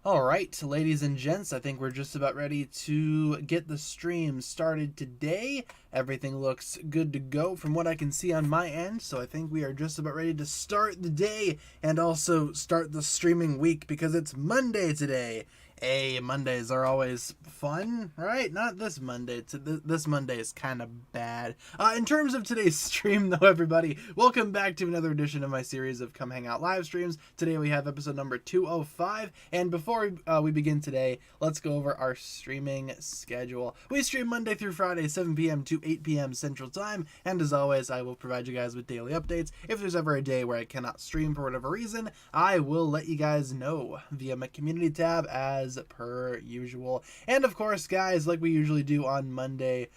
Alright, ladies and gents, I think we're just about ready to get the stream started today. Everything looks good to go from what I can see on my end, so I think we are just about ready to start the day and also start the streaming week because it's Monday today. Hey, Mondays are always fun, right? Not this Monday. This Monday is kind of bad. In terms of today's stream, though, everybody, welcome back to another edition of my series of Come Hang Out live streams. Today we have episode number 205, and before we begin today, let's go over our streaming schedule. We stream Monday through Friday, 7 p.m. to 8 p.m. Central Time, and as always, I will provide you guys with daily updates. If there's ever a day where I cannot stream for whatever reason, I will let you guys know via my community tab as per usual. And of course, guys, like we usually do on Monday,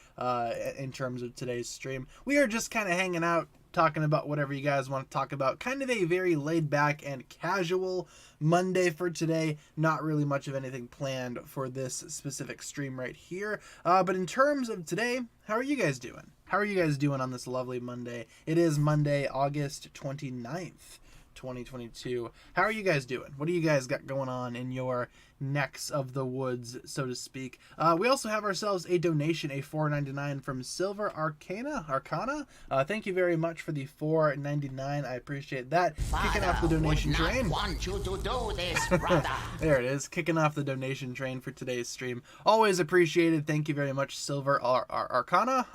in terms of today's stream, we are just kind of hanging out, talking about whatever you guys want to talk about. Kind of a very laid back and casual Monday for today. Not really much of anything planned for this specific stream right here. But in terms of today, how are you guys doing? How are you guys doing on this lovely Monday? It is Monday, August 29th. 2022. How are you guys doing? What do you guys got going on in your necks of the woods, so to speak? We also have ourselves a donation, a $4.99 from Silver Arcana. Thank you very much for the $4.99. I appreciate that. Father, kicking off the donation train. Want you to do this, brother. There it is, kicking off the donation train for today's stream. Always appreciated. Thank you very much, Silver Arcana.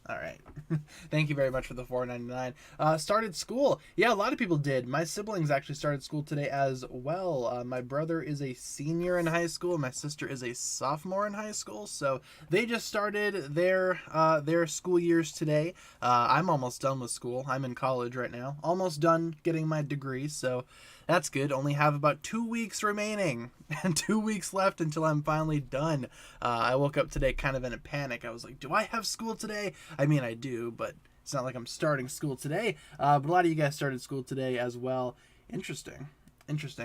All right. Thank you very much for the $4.99. Started school. Yeah, a lot of people did. My siblings actually started school today as well. My brother is a senior in high school. My sister is a sophomore in high school. So they just started their school years today. I'm almost done with school. I'm in college right now. Almost done getting my degree. So that's good. Only have about 2 weeks remaining and 2 weeks left until I'm finally done. I woke up today kind of in a panic. I was like, do I have school today? I mean, I do, but it's not like I'm starting school today. But a lot of you guys started school today as well. Interesting.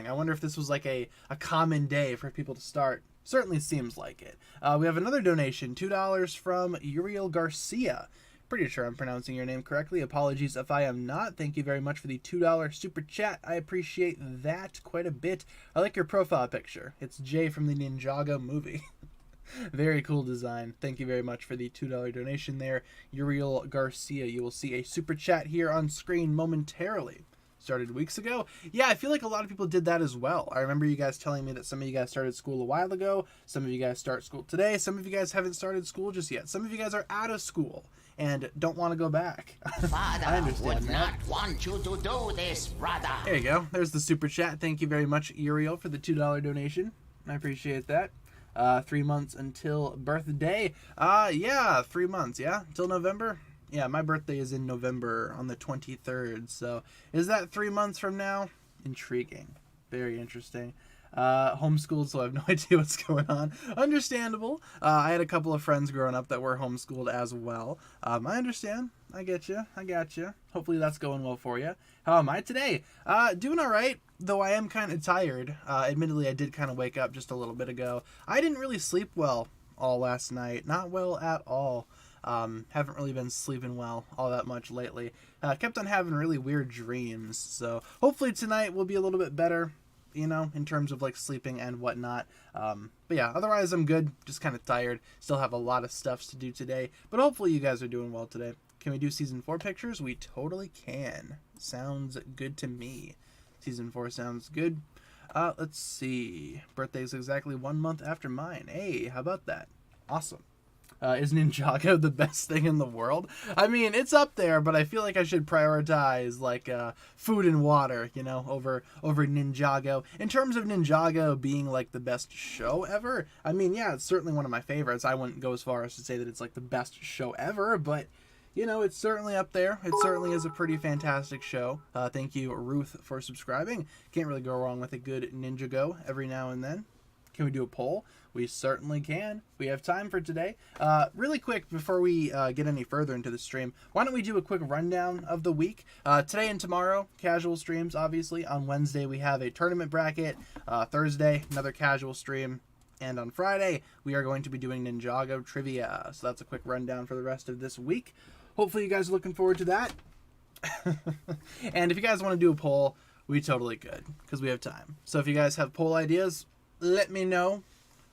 I wonder if this was like a common day for people to start. Certainly seems like it. We have another donation, $2 from Uriel Garcia. Pretty sure I'm pronouncing your name correctly. Apologies if I am not. Thank you very much for the $2 super chat. I appreciate that quite a bit. I like your profile picture. It's Jay from the Ninjaga movie. Very cool design. Thank you very much for the $2 donation there, Uriel Garcia. You will see a super chat here on screen momentarily. Started weeks ago. Yeah, I feel like a lot of people did that as well. I remember you guys telling me that some of you guys started school a while ago. Some of you guys start school today. Some of you guys haven't started school just yet. Some of you guys are out of school and don't want to go back. Father I understand would that. not want you to do this, brother. There you go. There's the super chat. Thank you very much, Uriel, for the $2 donation. I appreciate that. 3 months until birthday. Yeah, 3 months, yeah? Until November? Yeah, my birthday is in November on the 23rd, so is that 3 months from now? Intriguing. Very interesting. Homeschooled, so I have no idea what's going on. Understandable. I had a couple of friends growing up that were homeschooled as well. I understand. I get you. I got you. Hopefully that's going well for you. How am I today? Doing all right, though I am kind of tired. Admittedly, I did kind of wake up just a little bit ago. I didn't really sleep well all last night. Not well at all. Haven't really been sleeping well all that much lately. Kept on having really weird dreams, so hopefully tonight will be a little bit better. you know, in terms of like sleeping and whatnot. But yeah, otherwise I'm good. Just kind of tired. Still have a lot of stuff to do today, but hopefully you guys are doing well today. Can we do season 4 pictures? We totally can. Sounds good to me. Season 4 sounds good. Let's see. Birthday's exactly 1 month after mine. Hey, how about that? Awesome. Is Ninjago the best thing in the world? I mean, it's up there, but I feel like I should prioritize like food and water, you know, over Ninjago. In terms of Ninjago being like the best show ever, I mean, yeah, it's certainly one of my favorites. I wouldn't go as far as to say that it's like the best show ever, but you know, it's certainly up there. It certainly is a pretty fantastic show. Thank you, Ruth, for subscribing. Can't really go wrong with a good Ninjago every now and then. Can we do a poll? We certainly can. We have time for today. Really quick, before we get any further into the stream, why don't we do a quick rundown of the week? Today and tomorrow, casual streams, obviously. On Wednesday, we have a tournament bracket. Thursday, another casual stream. And on Friday, we are going to be doing Ninjago trivia. So that's a quick rundown for the rest of this week. Hopefully you guys are looking forward to that. And if you guys want to do a poll, we totally could, because we have time. So if you guys have poll ideas, let me know.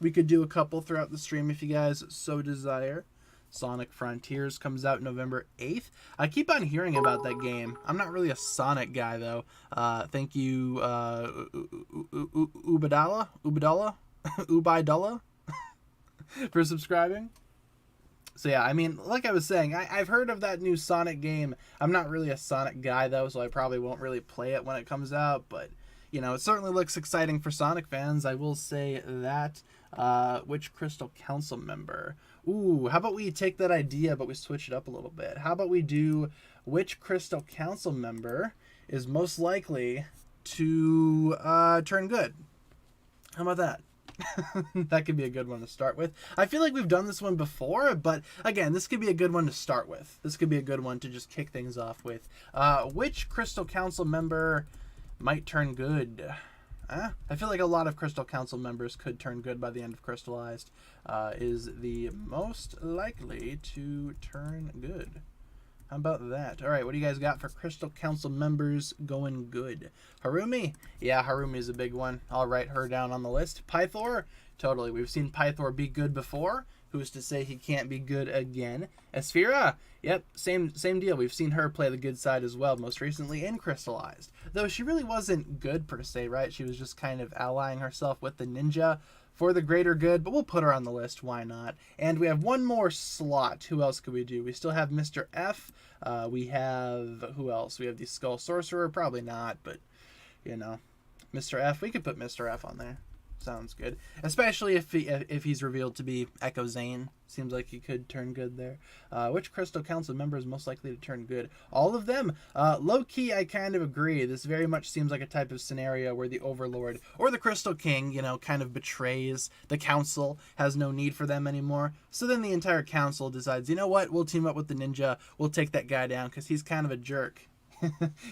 We could do a couple throughout the stream if you guys so desire. Sonic Frontiers comes out November 8th. I keep on hearing about that game. I'm not really a Sonic guy, though. Thank you, Ubadala, for subscribing. So yeah, I mean, like I was saying, I've heard of that new Sonic game. I'm not really a Sonic guy, though, so I probably won't really play it when it comes out. But, you know, it certainly looks exciting for Sonic fans. I will say that. Which Crystal Council member? Ooh, how about we take that idea, but we switch it up a little bit? How about we do which Crystal Council member is most likely to turn good? How about that? That could be a good one to start with. I feel like we've done this one before, but again, this could be a good one to start with. This could be a good one to just kick things off with. Which Crystal Council member might turn good? I feel like a lot of Crystal Council members could turn good by the end of Crystallized. Is the most likely to turn good. How about that? All right, what do you guys got for Crystal Council members going good? Harumi? Yeah, Harumi's a big one. I'll write her down on the list. Pythor? Totally. We've seen Pythor be good before. Who's to say he can't be good again? Esphira? Yep, same deal. We've seen her play the good side as well, most recently in Crystallized. Though she really wasn't good per se, right? She was just kind of allying herself with the ninja for the greater good, but we'll put her on the list, why not? And we have one more slot. Who else could we do? We still have Mr. F. We have, who else? We have the Skull Sorcerer, probably not, but, you know, Mr. F. We could put Mr. F on there. Sounds good. Especially if he's revealed to be Echo Zane. Seems like he could turn good there. Which Crystal Council member is most likely to turn good? All of them. Low-key, I kind of agree. This very much seems like a type of scenario where the Overlord or the Crystal King, you know, kind of betrays the Council, has no need for them anymore. So then the entire Council decides, you know what, we'll team up with the ninja. We'll take that guy down because he's kind of a jerk.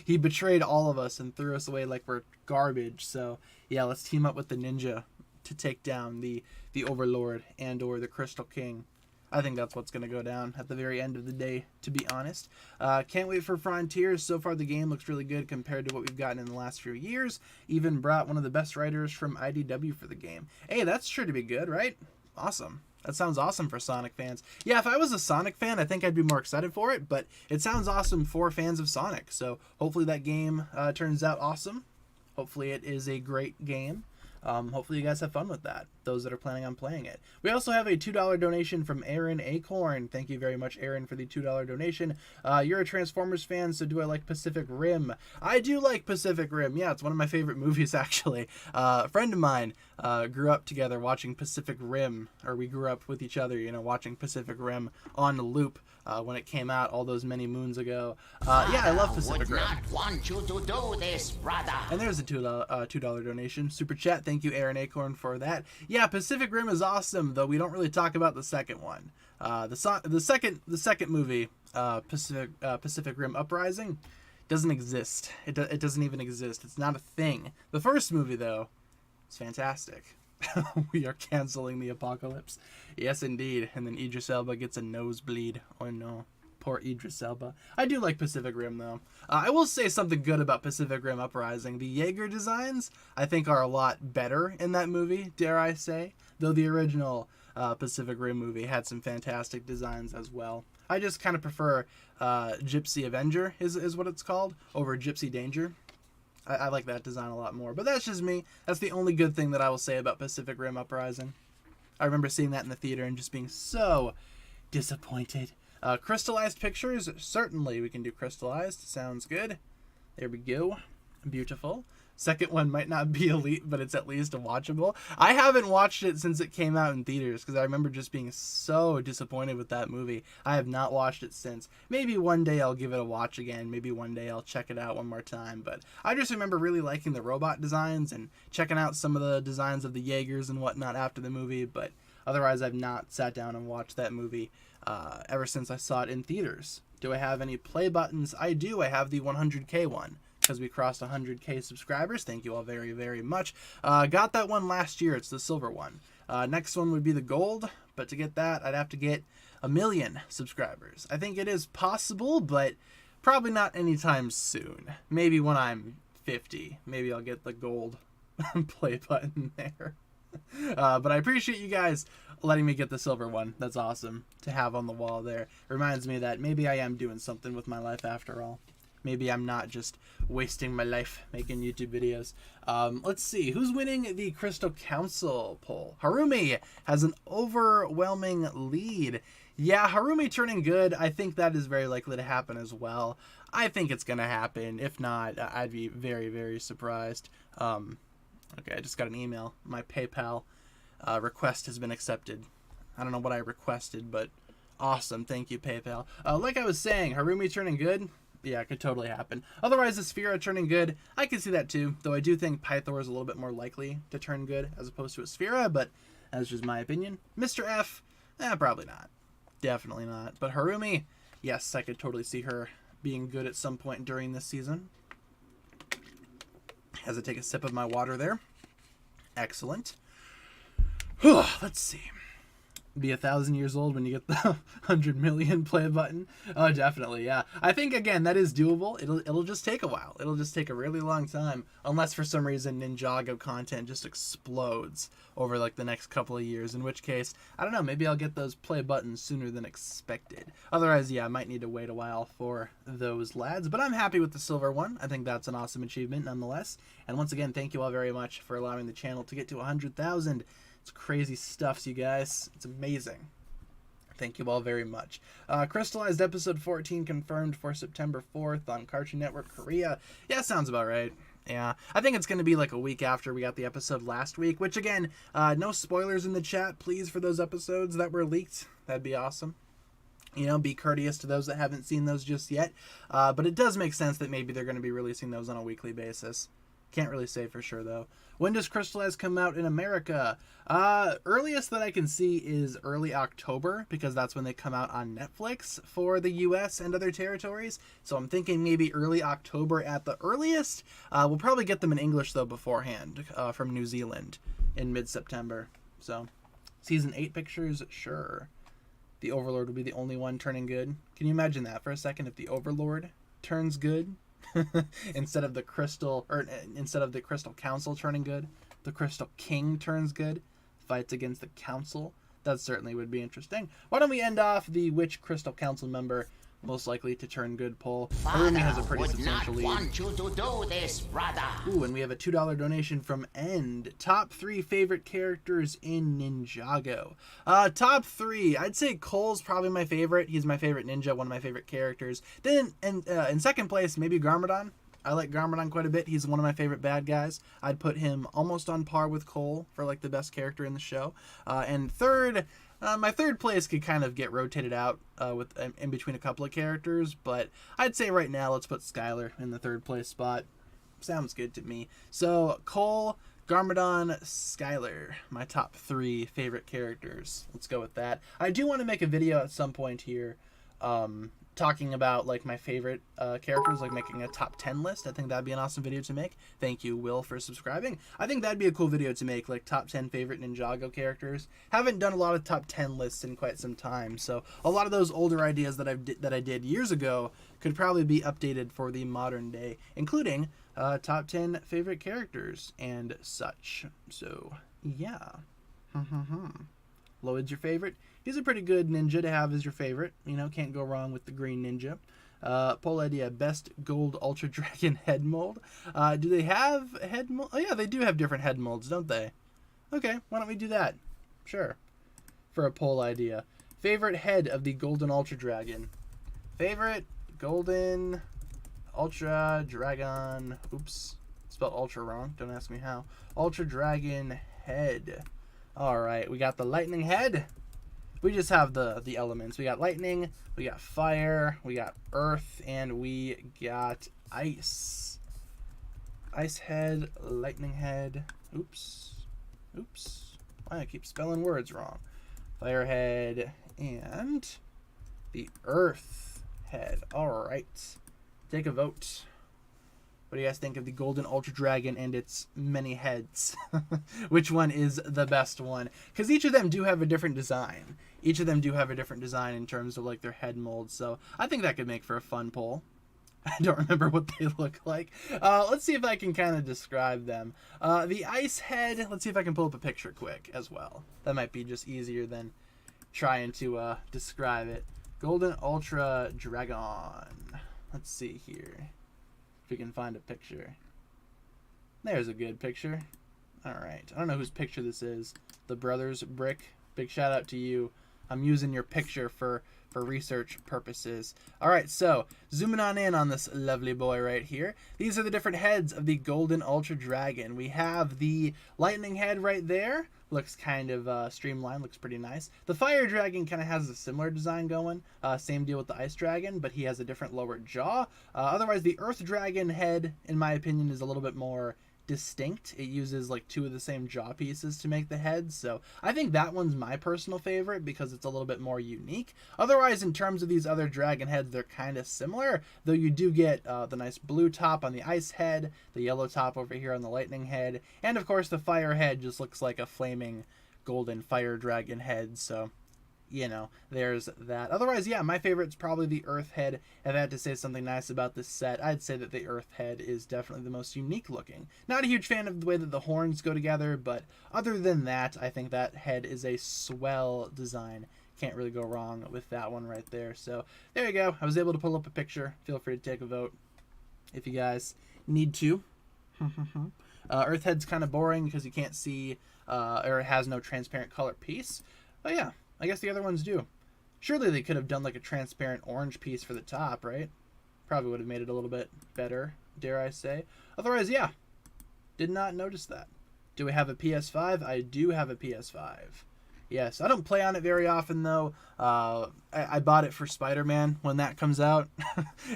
He betrayed all of us and threw us away like we're garbage. So yeah, let's team up with the ninja to take down the Overlord and or the Crystal King. I think that's what's going to go down at the very end of the day, to be honest. Can't wait for Frontiers. So far the game looks really good compared to what we've gotten in the last few years. Even brought one of the best writers from IDW for the game. Hey, that's sure to be good, right? Awesome. That sounds awesome for Sonic fans. Yeah, if I was a Sonic fan, I think I'd be more excited for it, but it sounds awesome for fans of Sonic. So hopefully that game turns out awesome. Hopefully it is a great game. Hopefully you guys have fun with that, those that are planning on playing it. We also have a $2 donation from Aaron Acorn. Thank you very much, Aaron, for the $2 donation. You're a Transformers fan, so do I like Pacific Rim? I do like Pacific Rim. Yeah, it's one of my favorite movies, actually. A friend of mine grew up together watching Pacific Rim, or we grew up with each other, you know, watching Pacific Rim on loop when it came out all those many moons ago. Yeah, I love Pacific Rim. Not want you to do this, brother. And there's a $2 donation. Super chat. Thank you, Aaron Acorn, for that. Yeah, Pacific Rim is awesome, though we don't really talk about the second one. The second movie, Pacific Rim Uprising, doesn't exist. It doesn't even exist. It's not a thing. The first movie, though, is fantastic. We are canceling the apocalypse. Yes, indeed. And then Idris Elba gets a nosebleed. Oh no. Poor Idris Elba. I do like Pacific Rim, though. I will say something good about Pacific Rim Uprising. The Jaeger designs, I think, are a lot better in that movie, dare I say. Though the original Pacific Rim movie had some fantastic designs as well. I just kind of prefer Gypsy Avenger, is what it's called, over Gypsy Danger. I like that design a lot more. But that's just me. That's the only good thing that I will say about Pacific Rim Uprising. I remember seeing that in the theater and just being so disappointed. Crystallized pictures, certainly we can do crystallized. Sounds good. There we go. Beautiful. Second one might not be elite, but it's at least watchable. I haven't watched it since it came out in theaters because I remember just being so disappointed with that movie. I have not watched it since. Maybe one day I'll give it a watch again. Maybe one day I'll check it out one more time. But I just remember really liking the robot designs and checking out some of the designs of the Jaegers and whatnot after the movie. But otherwise, I've not sat down and watched that movie ever since I saw it in theaters. Do I have any play buttons? I do. I have the 100K one, because we crossed 100K subscribers. Thank you all very, very much. Got that one last year. It's the silver one. Next one would be the gold, but to get that, I'd have to get 1 million subscribers. I think it is possible, but probably not anytime soon. Maybe when I'm 50. Maybe I'll get the gold play button there. But I appreciate you guys letting me get the silver one. That's awesome to have on the wall there. Reminds me that maybe I am doing something with my life after all. Maybe I'm not just wasting my life making YouTube videos. Let's see. Who's winning the Crystal Council poll? Harumi has an overwhelming lead. Yeah, Harumi turning good. I think that is very likely to happen as well. I think it's going to happen. If not, I'd be very, very surprised. Okay, I just got an email. My PayPal request has been accepted. I don't know what I requested, but awesome. Thank you, PayPal. Like I was saying, Harumi turning good. Yeah, it could totally happen. Otherwise, the Sphera turning good, I can see that too. Though I do think Pythor is a little bit more likely to turn good as opposed to a Sphera, but that's just my opinion. Mr. F, probably not. Definitely not. But Harumi, yes, I could totally see her being good at some point during this season. As I take a sip of my water there. Excellent. Let's see. Be 1,000 years old when you get the 100 million play button. Oh, definitely, yeah. I think again that is doable. It'll just take a while. It'll just take a really long time, unless for some reason Ninjago content just explodes over like the next couple of years. In which case, I don't know. Maybe I'll get those play buttons sooner than expected. Otherwise, yeah, I might need to wait a while for those lads. But I'm happy with the silver one. I think that's an awesome achievement nonetheless. And once again, thank you all very much for allowing the channel to get to 100,000. It's crazy stuff, you guys. It's amazing. Thank you all very much. Crystallized episode 14 confirmed for September 4th on Cartoon Network Korea. Yeah, sounds about right. Yeah, I think it's going to be like a week after we got the episode last week, which again, no spoilers in the chat, please, for those episodes that were leaked. That'd be awesome. You know, be courteous to those that haven't seen those just yet. But it does make sense that maybe they're going to be releasing those on a weekly basis. Can't really say for sure, though. When does Crystallize come out in America? Earliest that I can see is early October, because that's when they come out on Netflix for the US and other territories. So I'm thinking maybe early October at the earliest. We'll probably get them in English, though, beforehand from New Zealand in mid-September. So, Season 8 pictures? Sure. The Overlord will be the only one turning good. Can you imagine that for a second? If the Overlord turns good? instead of the Crystal Council turning good, the Crystal King turns good, fights against the Council. That certainly would be interesting. Why don't we end off the which Crystal Council member most likely to turn good poll? Harumi has a pretty substantial lead. Want you to do this, brother. Ooh, and we have a $2 donation from End. Top 3 favorite characters in Ninjago. Top 3, I'd say Cole's probably my favorite. He's my favorite ninja, one of my favorite characters. Then in second place, maybe Garmadon. I like Garmadon quite a bit. He's one of my favorite bad guys. I'd put him almost on par with Cole for like the best character in the show. And third, my third place could kind of get rotated out with in between a couple of characters, but I'd say right now let's put Skylar in the third place spot. Sounds good to me. So Cole, Garmadon, Skylar, my top 3 favorite characters. Let's go with that. I do want to make a video at some point here talking about like my favorite characters, like making a top 10 list. I think that'd be an awesome video to make. Thank you, Will, for subscribing. I think that'd be a cool video to make, like top 10 favorite Ninjago characters. Haven't done a lot of top 10 lists in quite some time, so a lot of those older ideas that I did years ago could probably be updated for the modern day, including top 10 favorite characters and such. So yeah. Lloyd's your favorite. He's a pretty good ninja to have as your favorite. You know, can't go wrong with the green ninja. Poll idea, best gold Ultra Dragon head mold. Do they have head mold? Oh yeah, they do have different head molds, don't they? Okay, why don't we do that? Sure. For a poll idea. Favorite head of the golden Ultra Dragon. Favorite golden Ultra Dragon. Oops. Spelled ultra wrong. Don't ask me how. Ultra Dragon head. Alright, we got the lightning head. We just have the elements. We got lightning, we got fire, we got earth, and we got ice. Ice head, lightning head. Oops. Why I keep spelling words wrong. Fire head, and the earth head. Alright. Take a vote. What do you guys think of the Golden Ultra Dragon and its many heads? Which one is the best one? Because each of them do have a different design. Each of them do have a different design in terms of like their head molds. So I think that could make for a fun poll. I don't remember what they look like. Let's see if I can kind of describe them. The ice head, let's see if I can pull up a picture quick as well. That might be just easier than trying to describe it. Golden Ultra Dragon. Let's see here. If we can find a picture. There's a good picture. Alright. I don't know whose picture this is. The Brothers Brick. Big shout out to you. I'm using your picture for research purposes. Alright, so zooming on this lovely boy right here. These are the different heads of the Golden Ultra Dragon. We have the lightning head right there. Looks kind of streamlined, looks pretty nice. The fire dragon kind of has a similar design going. Same deal with the ice dragon, but he has a different lower jaw. Otherwise, the earth dragon head, in my opinion, is a little bit more distinct. It uses like two of the same jaw pieces to make the head, so I think that one's my personal favorite because it's a little bit more unique. Otherwise, in terms of these other dragon heads, they're kind of similar, though you do get the nice blue top on the ice head, the yellow top over here on the lightning head, and of course the fire head just looks like a flaming golden fire dragon head, so you know, there's that. Otherwise, yeah, my favorite's probably the Earth head. If I had to say something nice about this set, I'd say that the Earth head is definitely the most unique looking. Not a huge fan of the way that the horns go together, but other than that, I think that head is a swell design. Can't really go wrong with that one right there. So there you go. I was able to pull up a picture. Feel free to take a vote if you guys need to. Earth head's kind of boring because you can't see, or it has no transparent color piece. But yeah. I guess the other ones do. Surely they could have done like a transparent orange piece for the top, right? Probably would have made it a little bit better, dare I say. Otherwise, yeah. Did not notice that. Do we have a PS5? I do have a PS5. Yes, I don't play on it very often though. I bought it for Spider-Man when that comes out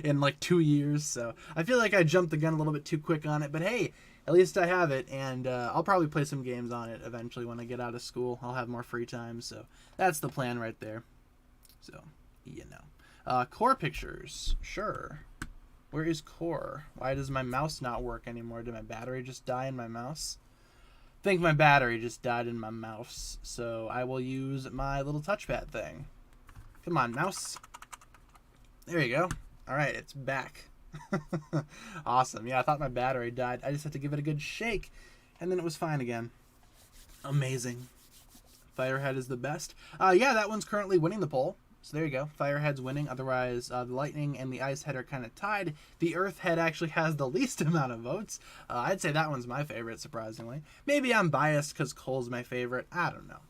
in like 2 years. So I feel like I jumped the gun a little bit too quick on it. But hey, at least I have it, and I'll probably play some games on it eventually when I get out of school. I'll have more free time, so that's the plan right there. So, you know. Core pictures. Sure. Where is core? Why does my mouse not work anymore? Did my battery just die in my mouse? I think my battery just died in my mouse, so I will use my little touchpad thing. Come on, mouse. There you go. All right, it's back. Awesome. Yeah, I thought my battery died. I just had to give it a good shake, and then it was fine again. Amazing. Firehead is the best. Yeah, that one's currently winning the poll. So there you go. Firehead's winning. Otherwise, the lightning and the ice head are kind of tied. The earth head actually has the least amount of votes. I'd say that one's my favorite, surprisingly. Maybe I'm biased because Cole's my favorite. I don't know.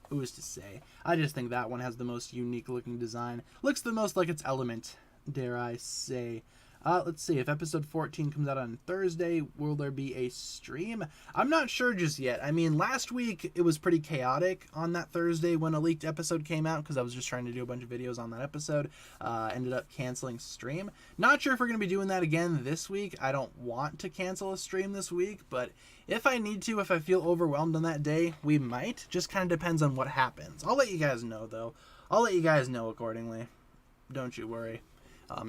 Who's to say? I just think that one has the most unique looking design. Looks the most like its element, dare I say. Let's see, if episode 14 comes out on Thursday, will there be a stream? I'm not sure just yet. I mean, last week it was pretty chaotic on that Thursday when a leaked episode came out because I was just trying to do a bunch of videos on that episode. Ended up canceling stream. Not sure if we're going to be doing that again this week. I don't want to cancel a stream this week, but if I need to, if I feel overwhelmed on that day, we might. Just kind of depends on what happens. I'll let you guys know, though. I'll let you guys know accordingly. Don't you worry.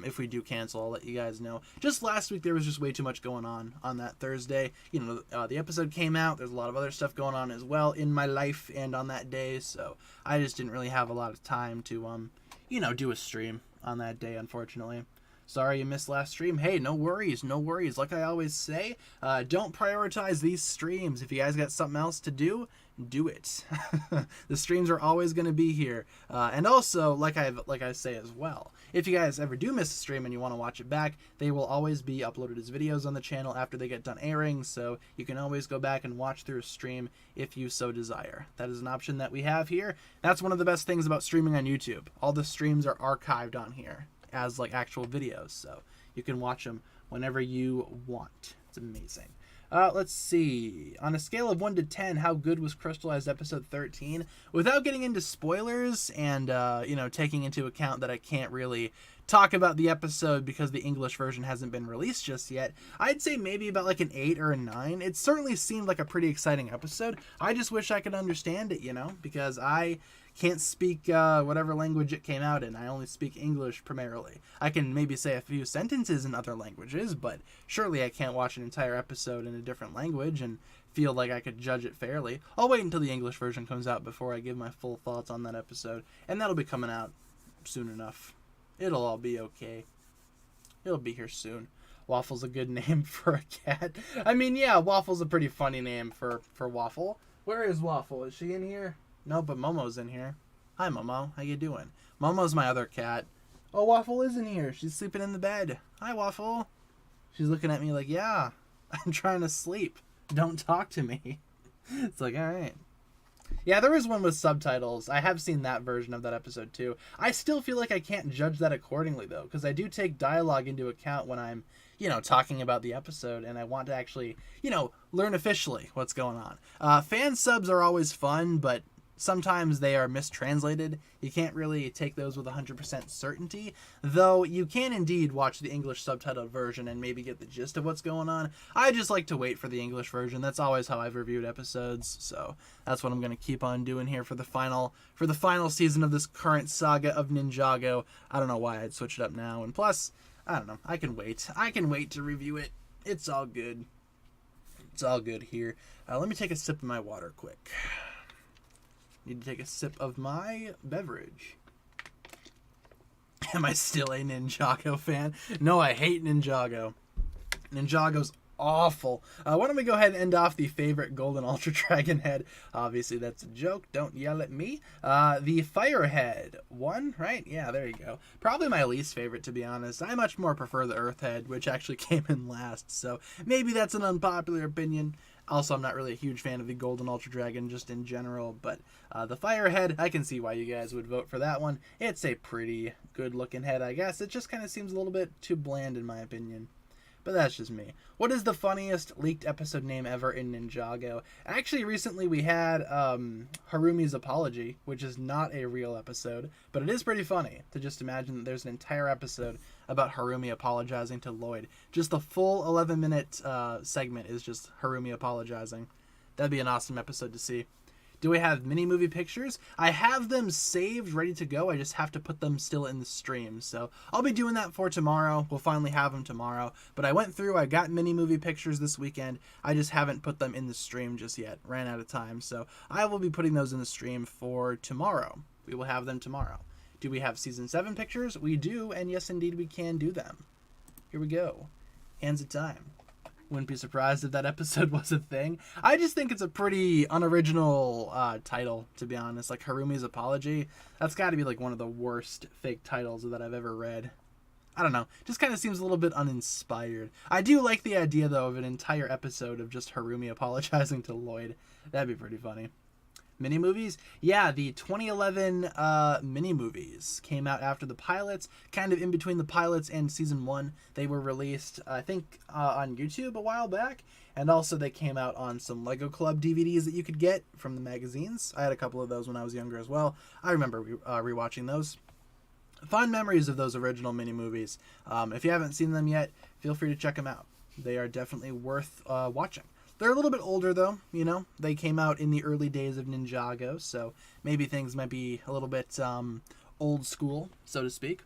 If we do cancel, I'll let you guys know. Just last week, there was just way too much going on that Thursday. You know, the episode came out. There's a lot of other stuff going on as well in my life and on that day. So I just didn't really have a lot of time to, you know, do a stream on that day, unfortunately. Sorry you missed last stream. Hey, no worries, no worries. Like I always say, don't prioritize these streams. If you guys got something else to do, do it. The streams are always going to be here. And also, like I say as well, if you guys ever do miss a stream and you want to watch it back, they will always be uploaded as videos on the channel after they get done airing, so you can always go back and watch through a stream if you so desire. That is an option that we have here. That's one of the best things about streaming on YouTube. All the streams are archived on here as like actual videos, so you can watch them whenever you want. It's amazing. Let's see. On a scale of 1 to 10, how good was Crystallize episode 13? Without getting into spoilers and, you know, taking into account that I can't really talk about the episode because the English version hasn't been released just yet, I'd say maybe about like an 8 or a 9. It certainly seemed like a pretty exciting episode. I just wish I could understand it, you know, because I can't speak whatever language it came out in. I only speak English primarily. I can maybe say a few sentences in other languages, but surely I can't watch an entire episode in a different language and feel like I could judge it fairly. I'll wait until the English version comes out before I give my full thoughts on that episode, and that'll be coming out soon enough. It'll all be okay. It'll be here soon. Waffle's a good name for a cat. I mean, yeah, Waffle's a pretty funny name for Waffle. Where is Waffle? Is she in here? No, but Momo's in here. Hi, Momo. How you doing? Momo's my other cat. Oh, Waffle is in here. She's sleeping in the bed. Hi, Waffle. She's looking at me like, yeah, I'm trying to sleep. Don't talk to me. It's like, all right. Yeah, there is one with subtitles. I have seen that version of that episode, too. I still feel like I can't judge that accordingly, though, because I do take dialogue into account when I'm, you know, talking about the episode, and I want to actually, you know, learn officially what's going on. Fan subs are always fun, but sometimes they are mistranslated. You can't really take those with 100% certainty, though you can indeed watch the English subtitled version and maybe get the gist of what's going on. I just like to wait for the English version. That's always how I've reviewed episodes, so that's what I'm going to keep on doing here for the final season of this current saga of Ninjago. I don't know why I'd switch it up now, and plus, I don't know, I can wait. I can wait to review it. It's all good. It's all good here. Let me take a sip of my water quick. Need to take a sip of my beverage. Am I still a Ninjago fan? No, I hate Ninjago. Ninjago's awful. Why don't we go ahead and end off the favorite Golden Ultra Dragon head? Obviously, that's a joke. Don't yell at me. The Firehead one, right? Yeah, there you go. Probably my least favorite, to be honest. I much more prefer the Earth head, which actually came in last. So maybe that's an unpopular opinion. Also, I'm not really a huge fan of the Golden Ultra Dragon just in general, but the Firehead, I can see why you guys would vote for that one. It's a pretty good looking head, I guess. It just kind of seems a little bit too bland in my opinion. But that's just me. What is the funniest leaked episode name ever in Ninjago? Actually, recently we had Harumi's Apology, which is not a real episode, but it is pretty funny to just imagine that there's an entire episode about Harumi apologizing to Lloyd. Just the full 11-minute segment is just Harumi apologizing. That'd be an awesome episode to see. Do we have mini-movie pictures? I have them saved, ready to go. I just have to put them still in the stream. So I'll be doing that for tomorrow. We'll finally have them tomorrow. But I went through, I got mini-movie pictures this weekend. I just haven't put them in the stream just yet. Ran out of time. So I will be putting those in the stream for tomorrow. We will have them tomorrow. Do we have Season 7 pictures? We do, and yes, indeed, we can do them. Here we go. Hands of time. Wouldn't be surprised if that episode was a thing. I just think it's a pretty unoriginal title, to be honest. Like Harumi's Apology. That's got to be like one of the worst fake titles that I've ever read. I don't know. Just kind of seems a little bit uninspired. I do like the idea, though, of an entire episode of just Harumi apologizing to Lloyd. That'd be pretty funny. Mini-movies? Yeah, the 2011 mini-movies came out after the pilots, kind of in between the pilots and Season 1. They were released, I think, on YouTube a while back, and also they came out on some Lego Club DVDs that you could get from the magazines. I had a couple of those when I was younger as well. I remember rewatching those. Fond memories of those original mini-movies. If you haven't seen them yet, feel free to check them out. They are definitely worth watching. They're a little bit older, though, you know. They came out in the early days of Ninjago, so maybe things might be a little bit old school, so to speak.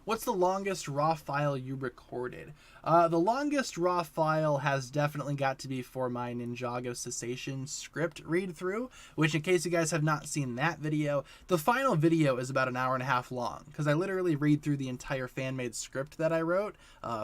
What's the longest raw file you recorded? The longest raw file has definitely got to be for my Ninjago cessation script read through, which in case you guys have not seen that video, the final video is about an hour and a half long because I literally read through the entire fan-made script that I wrote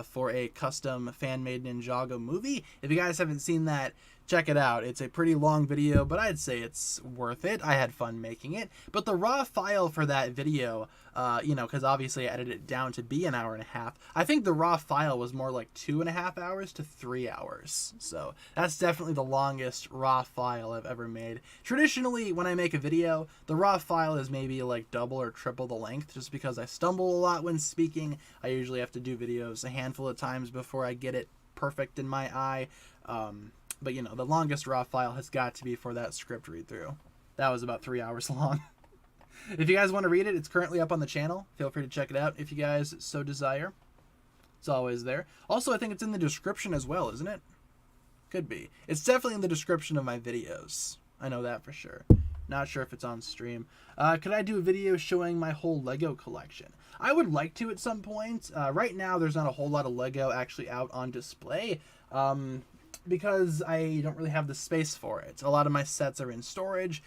for a custom fan-made Ninjago movie. If you guys haven't seen that, check it out. It's a pretty long video, but I'd say it's worth it. I had fun making it. But the raw file for that video, because obviously I edited it down to be an hour and a half, I think the raw file was more like 2.5 hours to 3 hours. So that's definitely the longest raw file I've ever made. Traditionally, when I make a video, the raw file is maybe like double or triple the length just because I stumble a lot when speaking. I usually have to do videos a handful of times before I get it perfect in my eye. But the longest raw file has got to be for that script read through. That was about 3 hours long. If you guys want to read it, it's currently up on the channel. Feel free to check it out if you guys so desire. It's always there. Also, I think it's in the description as well, isn't it? Could be. It's definitely in the description of my videos. I know that for sure. Not sure if it's on stream. Could I do a video showing my whole Lego collection? I would like to at some point. Right now, there's not a whole lot of Lego actually out on display. Because I don't really have the space for it. A lot of my sets are in storage,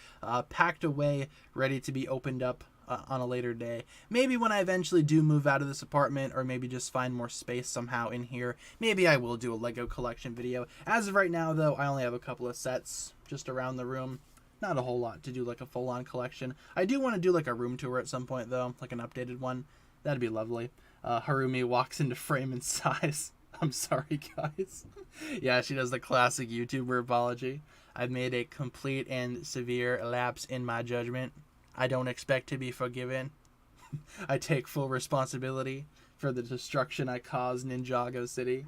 packed away, ready to be opened up on a later day. Maybe when I eventually do move out of this apartment, or maybe just find more space somehow in here, maybe I will do a Lego collection video. As of right now, though, I only have a couple of sets just around the room. Not a whole lot to do like a full-on collection. I do want to do like a room tour at some point, though, like an updated one. That'd be lovely. Harumi walks into frame and size. I'm sorry, guys. Yeah, she does the classic YouTuber apology. I've made a complete and severe lapse in my judgment. I don't expect to be forgiven. I take full responsibility for the destruction I caused Ninjago City.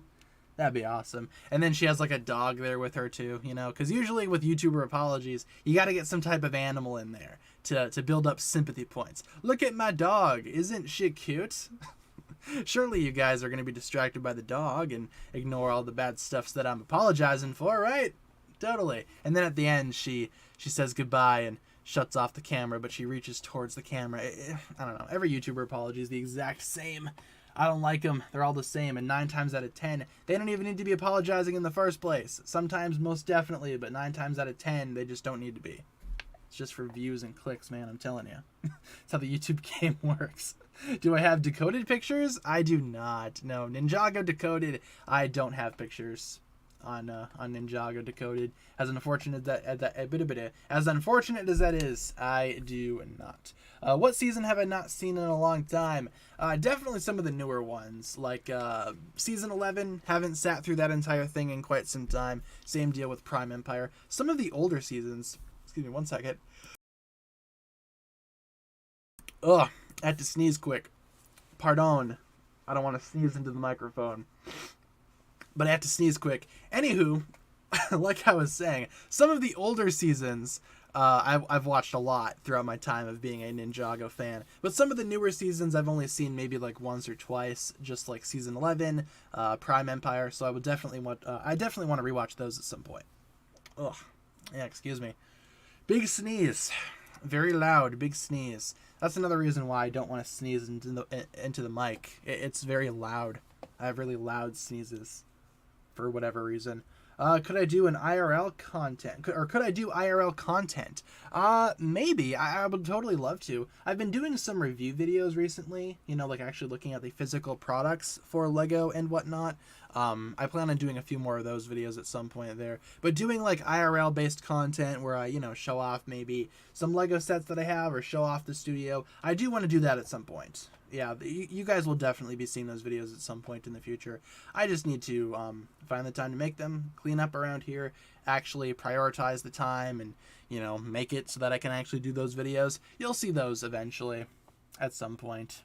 That'd be awesome. And then she has like a dog there with her too, because usually with YouTuber apologies, you got to get some type of animal in there to build up sympathy points. Look at my dog. Isn't she cute? Surely you guys are going to be distracted by the dog and ignore all the bad stuffs that I'm apologizing for, right? Totally. And then at the end, she says goodbye and shuts off the camera, but she reaches towards the camera. I don't know. Every YouTuber apology is the exact same. I don't like them. They're all the same. And 9 times out of 10, they don't even need to be apologizing in the first place. Sometimes, most definitely, but 9 times out of 10, they just don't need to be. It's just for views and clicks, man. I'm telling you. That's how the YouTube game works. Do I have decoded pictures? I do not. No, Ninjago decoded. I don't have pictures on Ninjago decoded. As unfortunate as that is, I do not. What season have I not seen in a long time? Definitely some of the newer ones, like season 11. Haven't sat through that entire thing in quite some time. Same deal with Prime Empire. Some of the older seasons. Excuse me, one second. Ugh. I had to sneeze quick. Pardon. I don't want to sneeze into the microphone. But I have to sneeze quick. Anywho, like I was saying, some of the older seasons I've watched a lot throughout my time of being a Ninjago fan. But some of the newer seasons I've only seen maybe like once or twice, just like season 11, Prime Empire. So I definitely want to rewatch those at some point. Ugh. Yeah, excuse me. Big sneeze. Very loud, big sneeze. That's another reason why I don't want to sneeze into the mic. It's very loud. I have really loud sneezes for whatever reason. Could I do an IRL content? Or could I do IRL content? Maybe. I would totally love to. I've been doing some review videos recently, like actually looking at the physical products for Lego and whatnot. I plan on doing a few more of those videos at some point there. But doing like IRL based content where I, show off maybe some Lego sets that I have or show off the studio. I do want to do that at some point. Yeah, you guys will definitely be seeing those videos at some point in the future. I just need to find the time to make them, clean up around here, actually prioritize the time and, make it so that I can actually do those videos. You'll see those eventually at some point.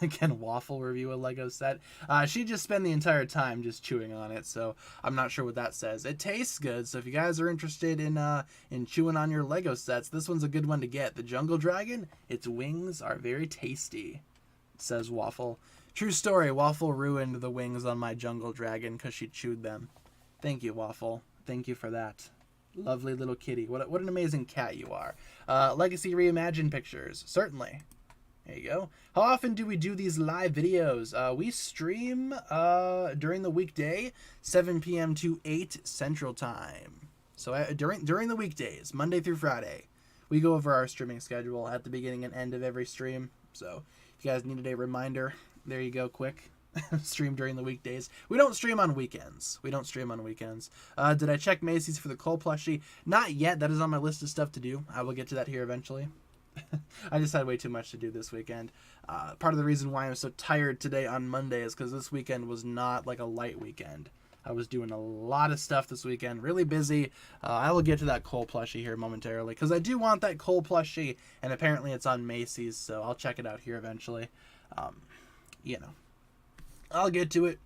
Again, Waffle review a Lego set. She just spent the entire time just chewing on it, so I'm not sure what that says. It tastes good, so if you guys are interested in chewing on your Lego sets, this one's a good one to get. The Jungle Dragon, its wings are very tasty, says Waffle. True story, Waffle ruined the wings on my Jungle Dragon because she chewed them. Thank you, Waffle. Thank you for that. Lovely little kitty. What an amazing cat you are. Legacy Reimagined pictures. Certainly. There you go. How often do we do these live videos? We stream during the weekday, 7 p.m. to 8 Central Time. So during the weekdays, Monday through Friday, we go over our streaming schedule at the beginning and end of every stream. So if you guys needed a reminder, there you go, quick. Stream during the weekdays. We don't stream on weekends. Did I check Macy's for the Cole plushie? Not yet. That is on my list of stuff to do. I will get to that here eventually. I just had way too much to do this weekend. Part of the reason why I'm so tired today on Monday is because this weekend was not like a light weekend. I was doing a lot of stuff this weekend, really busy. I will get to that Cole plushie here momentarily because I do want that Cole plushie, and apparently it's on Macy's, so I'll check it out here eventually. I'll get to it.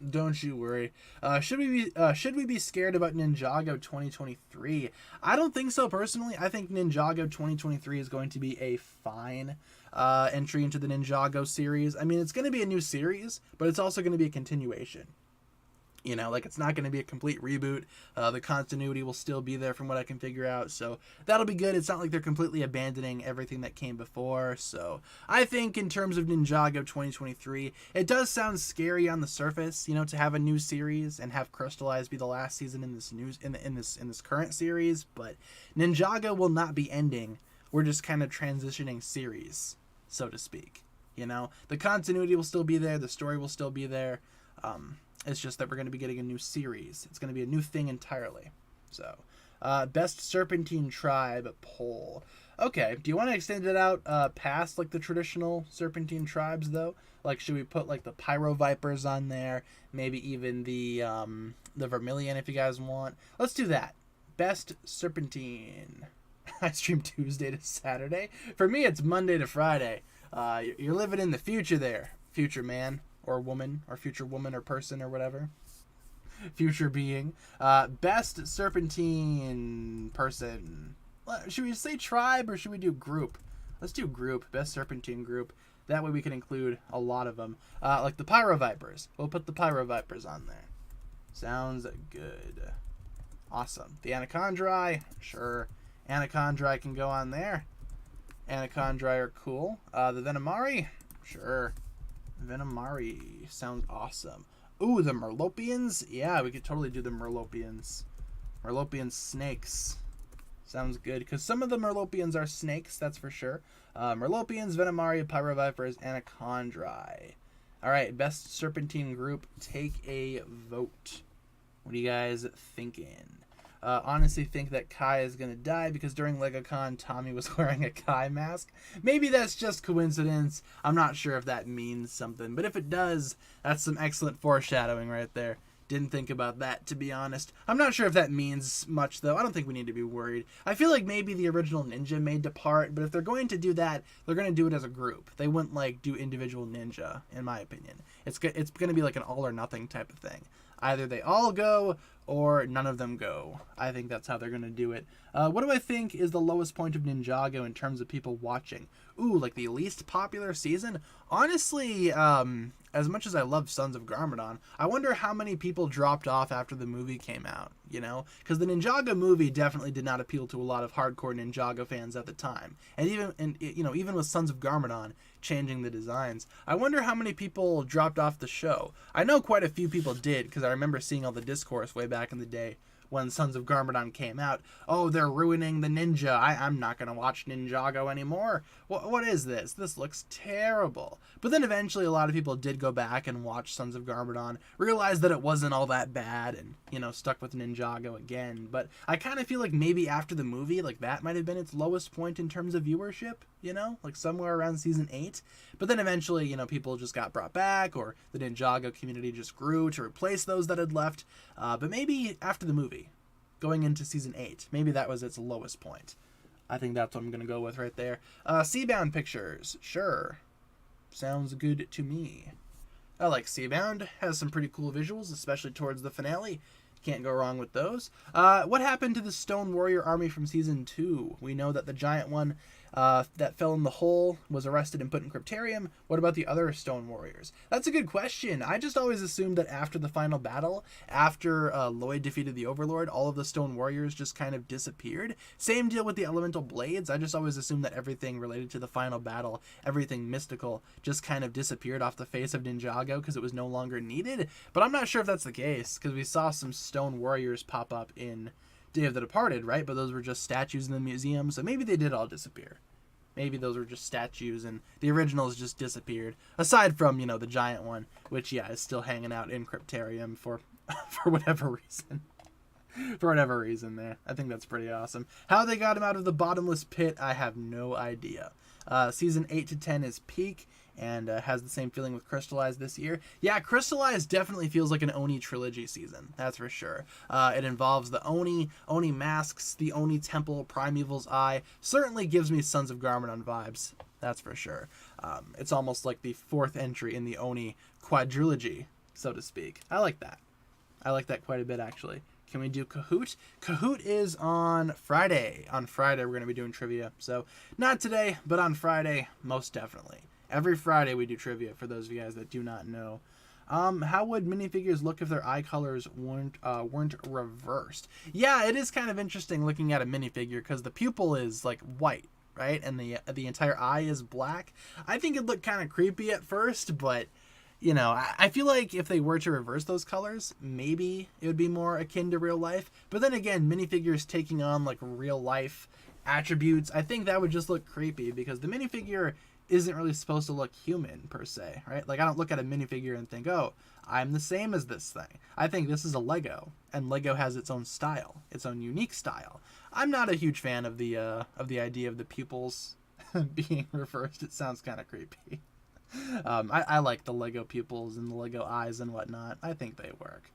Don't you worry. Should we be scared about Ninjago 2023? I don't think so personally. I think Ninjago 2023 is going to be a fine entry into the Ninjago series. I mean, it's going to be a new series, but it's also going to be a continuation. You know, like, it's not going to be a complete reboot. The continuity will still be there from what I can figure out. So that'll be good. It's not like they're completely abandoning everything that came before. So I think in terms of Ninjago 2023, it does sound scary on the surface, you know, to have a new series and have Crystallize be the last season in this current series. But Ninjago will not be ending. We're just kind of transitioning series, so to speak. You know, the continuity will still be there. The story will still be there. It's just that we're going to be getting a new series. It's going to be a new thing entirely. So, best Serpentine tribe poll. Okay, do you want to extend it out past like the traditional Serpentine tribes though? Like, should we put like the Pyro Vipers on there? Maybe even the Vermilion if you guys want. Let's do that. Best Serpentine. I stream Tuesday to Saturday. For me, it's Monday to Friday. You're living in the future there, future man. Or woman, or future woman, or person, or whatever. Future being. Best Serpentine person. Should we say tribe, or should we do group? Let's do group. Best Serpentine group. That way we can include a lot of them. Like the Pyro Vipers. We'll put the Pyro Vipers on there. Sounds good. Awesome. The Anachondri. Sure. Anachondri can go on there. Anachondri are cool. The Venomari. Sure. Venomari sounds awesome. Ooh, the Merlopians? Yeah, we could totally do the Merlopians. Merlopian snakes. Sounds good, because some of the Merlopians are snakes, that's for sure. Merlopians, Venomari, Pyrovipers, Anachondri. Alright, best Serpentine group, take a vote. What are you guys thinking? Honestly think that Kai is going to die because during LegoCon, Tommy was wearing a Kai mask. Maybe that's just coincidence. I'm not sure if that means something. But if it does, that's some excellent foreshadowing right there. Didn't think about that, to be honest. I'm not sure if that means much, though. I don't think we need to be worried. I feel like maybe the original ninja may depart, but if they're going to do that, they're going to do it as a group. They wouldn't, like, do individual ninja, in my opinion. It's going to be like an all-or-nothing type of thing. Either they all go or none of them go. I think that's how they're going to do it. What do I think is the lowest point of Ninjago in terms of people watching? Ooh, like the least popular season? Honestly, as much as I love Sons of Garmadon, I wonder how many people dropped off after the movie came out, you know? Because the Ninjago movie definitely did not appeal to a lot of hardcore Ninjago fans at the time. And even with Sons of Garmadon changing the designs, I wonder how many people dropped off the show. I know quite a few people did, because I remember seeing all the discourse way back in the day when Sons of Garmadon came out. Oh, they're ruining the ninja. I'm not going to watch Ninjago anymore. What is this? This looks terrible. But then eventually a lot of people did go back and watch Sons of Garmadon, realized that it wasn't all that bad, and, stuck with Ninjago again. But I kind of feel like maybe after the movie, like that might have been its lowest point in terms of viewership, like somewhere around season 8. But then eventually, people just got brought back, or the Ninjago community just grew to replace those that had left. But maybe after the movie, going into season 8, maybe that was its lowest point. I think that's what I'm going to go with right there. Seabound pictures, sure. Sounds good to me. I like Seabound. Has some pretty cool visuals, especially towards the finale. Can't go wrong with those. What happened to the Stone Warrior army from season 2? We know that the giant one that fell in the hole was arrested and put in Cryptarium. What about the other stone warriors? That's a good question. I just always assumed that after the final battle, after Lloyd defeated the Overlord, all of the stone warriors just kind of disappeared. Same deal with the elemental blades. I just always assumed that everything related to the final battle, everything mystical, just kind of disappeared off the face of Ninjago because it was no longer needed. But I'm not sure if that's the case, because we saw some stone warriors pop up in Day of the Departed, right? But those were just statues in the museum, so maybe they did all disappear. Maybe those were just statues and the originals just disappeared. Aside from, you know, the giant one, which, yeah, is still hanging out in Cryptarium for whatever reason. For whatever reason there. I think that's pretty awesome. How they got him out of the bottomless pit, I have no idea. Season 8 to 10 is peak, and has the same feeling with Crystallize this year. Yeah, Crystallize definitely feels like an Oni trilogy season, that's for sure. It involves the Oni masks, the Oni temple, Primeval's Eye. Certainly gives me Sons of Garmadon vibes, that's for sure. It's almost like the fourth entry in the Oni quadrilogy, so to speak. I like that. I like that quite a bit, actually. Can we do Kahoot? Kahoot is on Friday. On Friday, we're going to be doing trivia. So, not today, but on Friday, most definitely. Every Friday we do trivia, for those of you guys that do not know. How would minifigures look if their eye colors weren't reversed? Yeah, it is kind of interesting looking at a minifigure because the pupil is like white, right? And the entire eye is black. I think it'd look kind of creepy at first, but you know, I feel like if they were to reverse those colors, maybe it would be more akin to real life. But then again, minifigures taking on like real life attributes, I think that would just look creepy because the minifigure isn't really supposed to look human per se, right? Like I don't look at a minifigure and think, oh, I'm the same as this thing. I think this is a Lego, and Lego has its own style, its own unique style. I'm not a huge fan of the idea of the pupils being reversed. It sounds kind of creepy. I like the Lego pupils and the Lego eyes and whatnot. I think they work.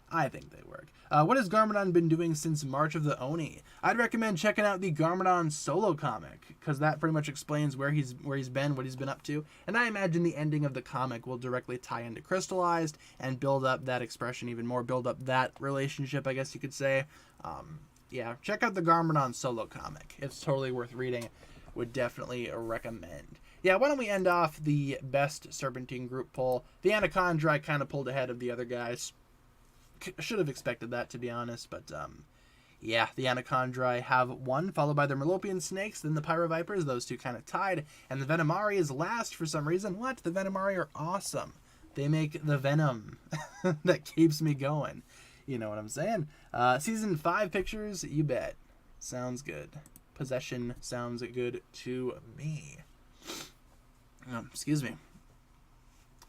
What has Garmadon been doing since March of the Oni? I'd recommend checking out the Garmadon solo comic, because that pretty much explains where he's been, what he's been up to, and I imagine the ending of the comic will directly tie into Crystallized and build up that expression even more, build up that relationship, I guess you could say. Yeah, check out the Garmadon solo comic. It's totally worth reading. Would definitely recommend. Yeah, why don't we end off the best Serpentine group poll? The Anaconda kind of pulled ahead of the other guys. Should have expected that, to be honest, but yeah, the Anaconda have won, followed by the Merlopian snakes, then the Pyrovipers. Those two kind of tied, and the Venomari is last for some reason. What? The Venomari are awesome. They make the venom that keeps me going. You know what I'm saying? Season 5 pictures, you bet. Sounds good. Possession sounds good to me. Excuse me.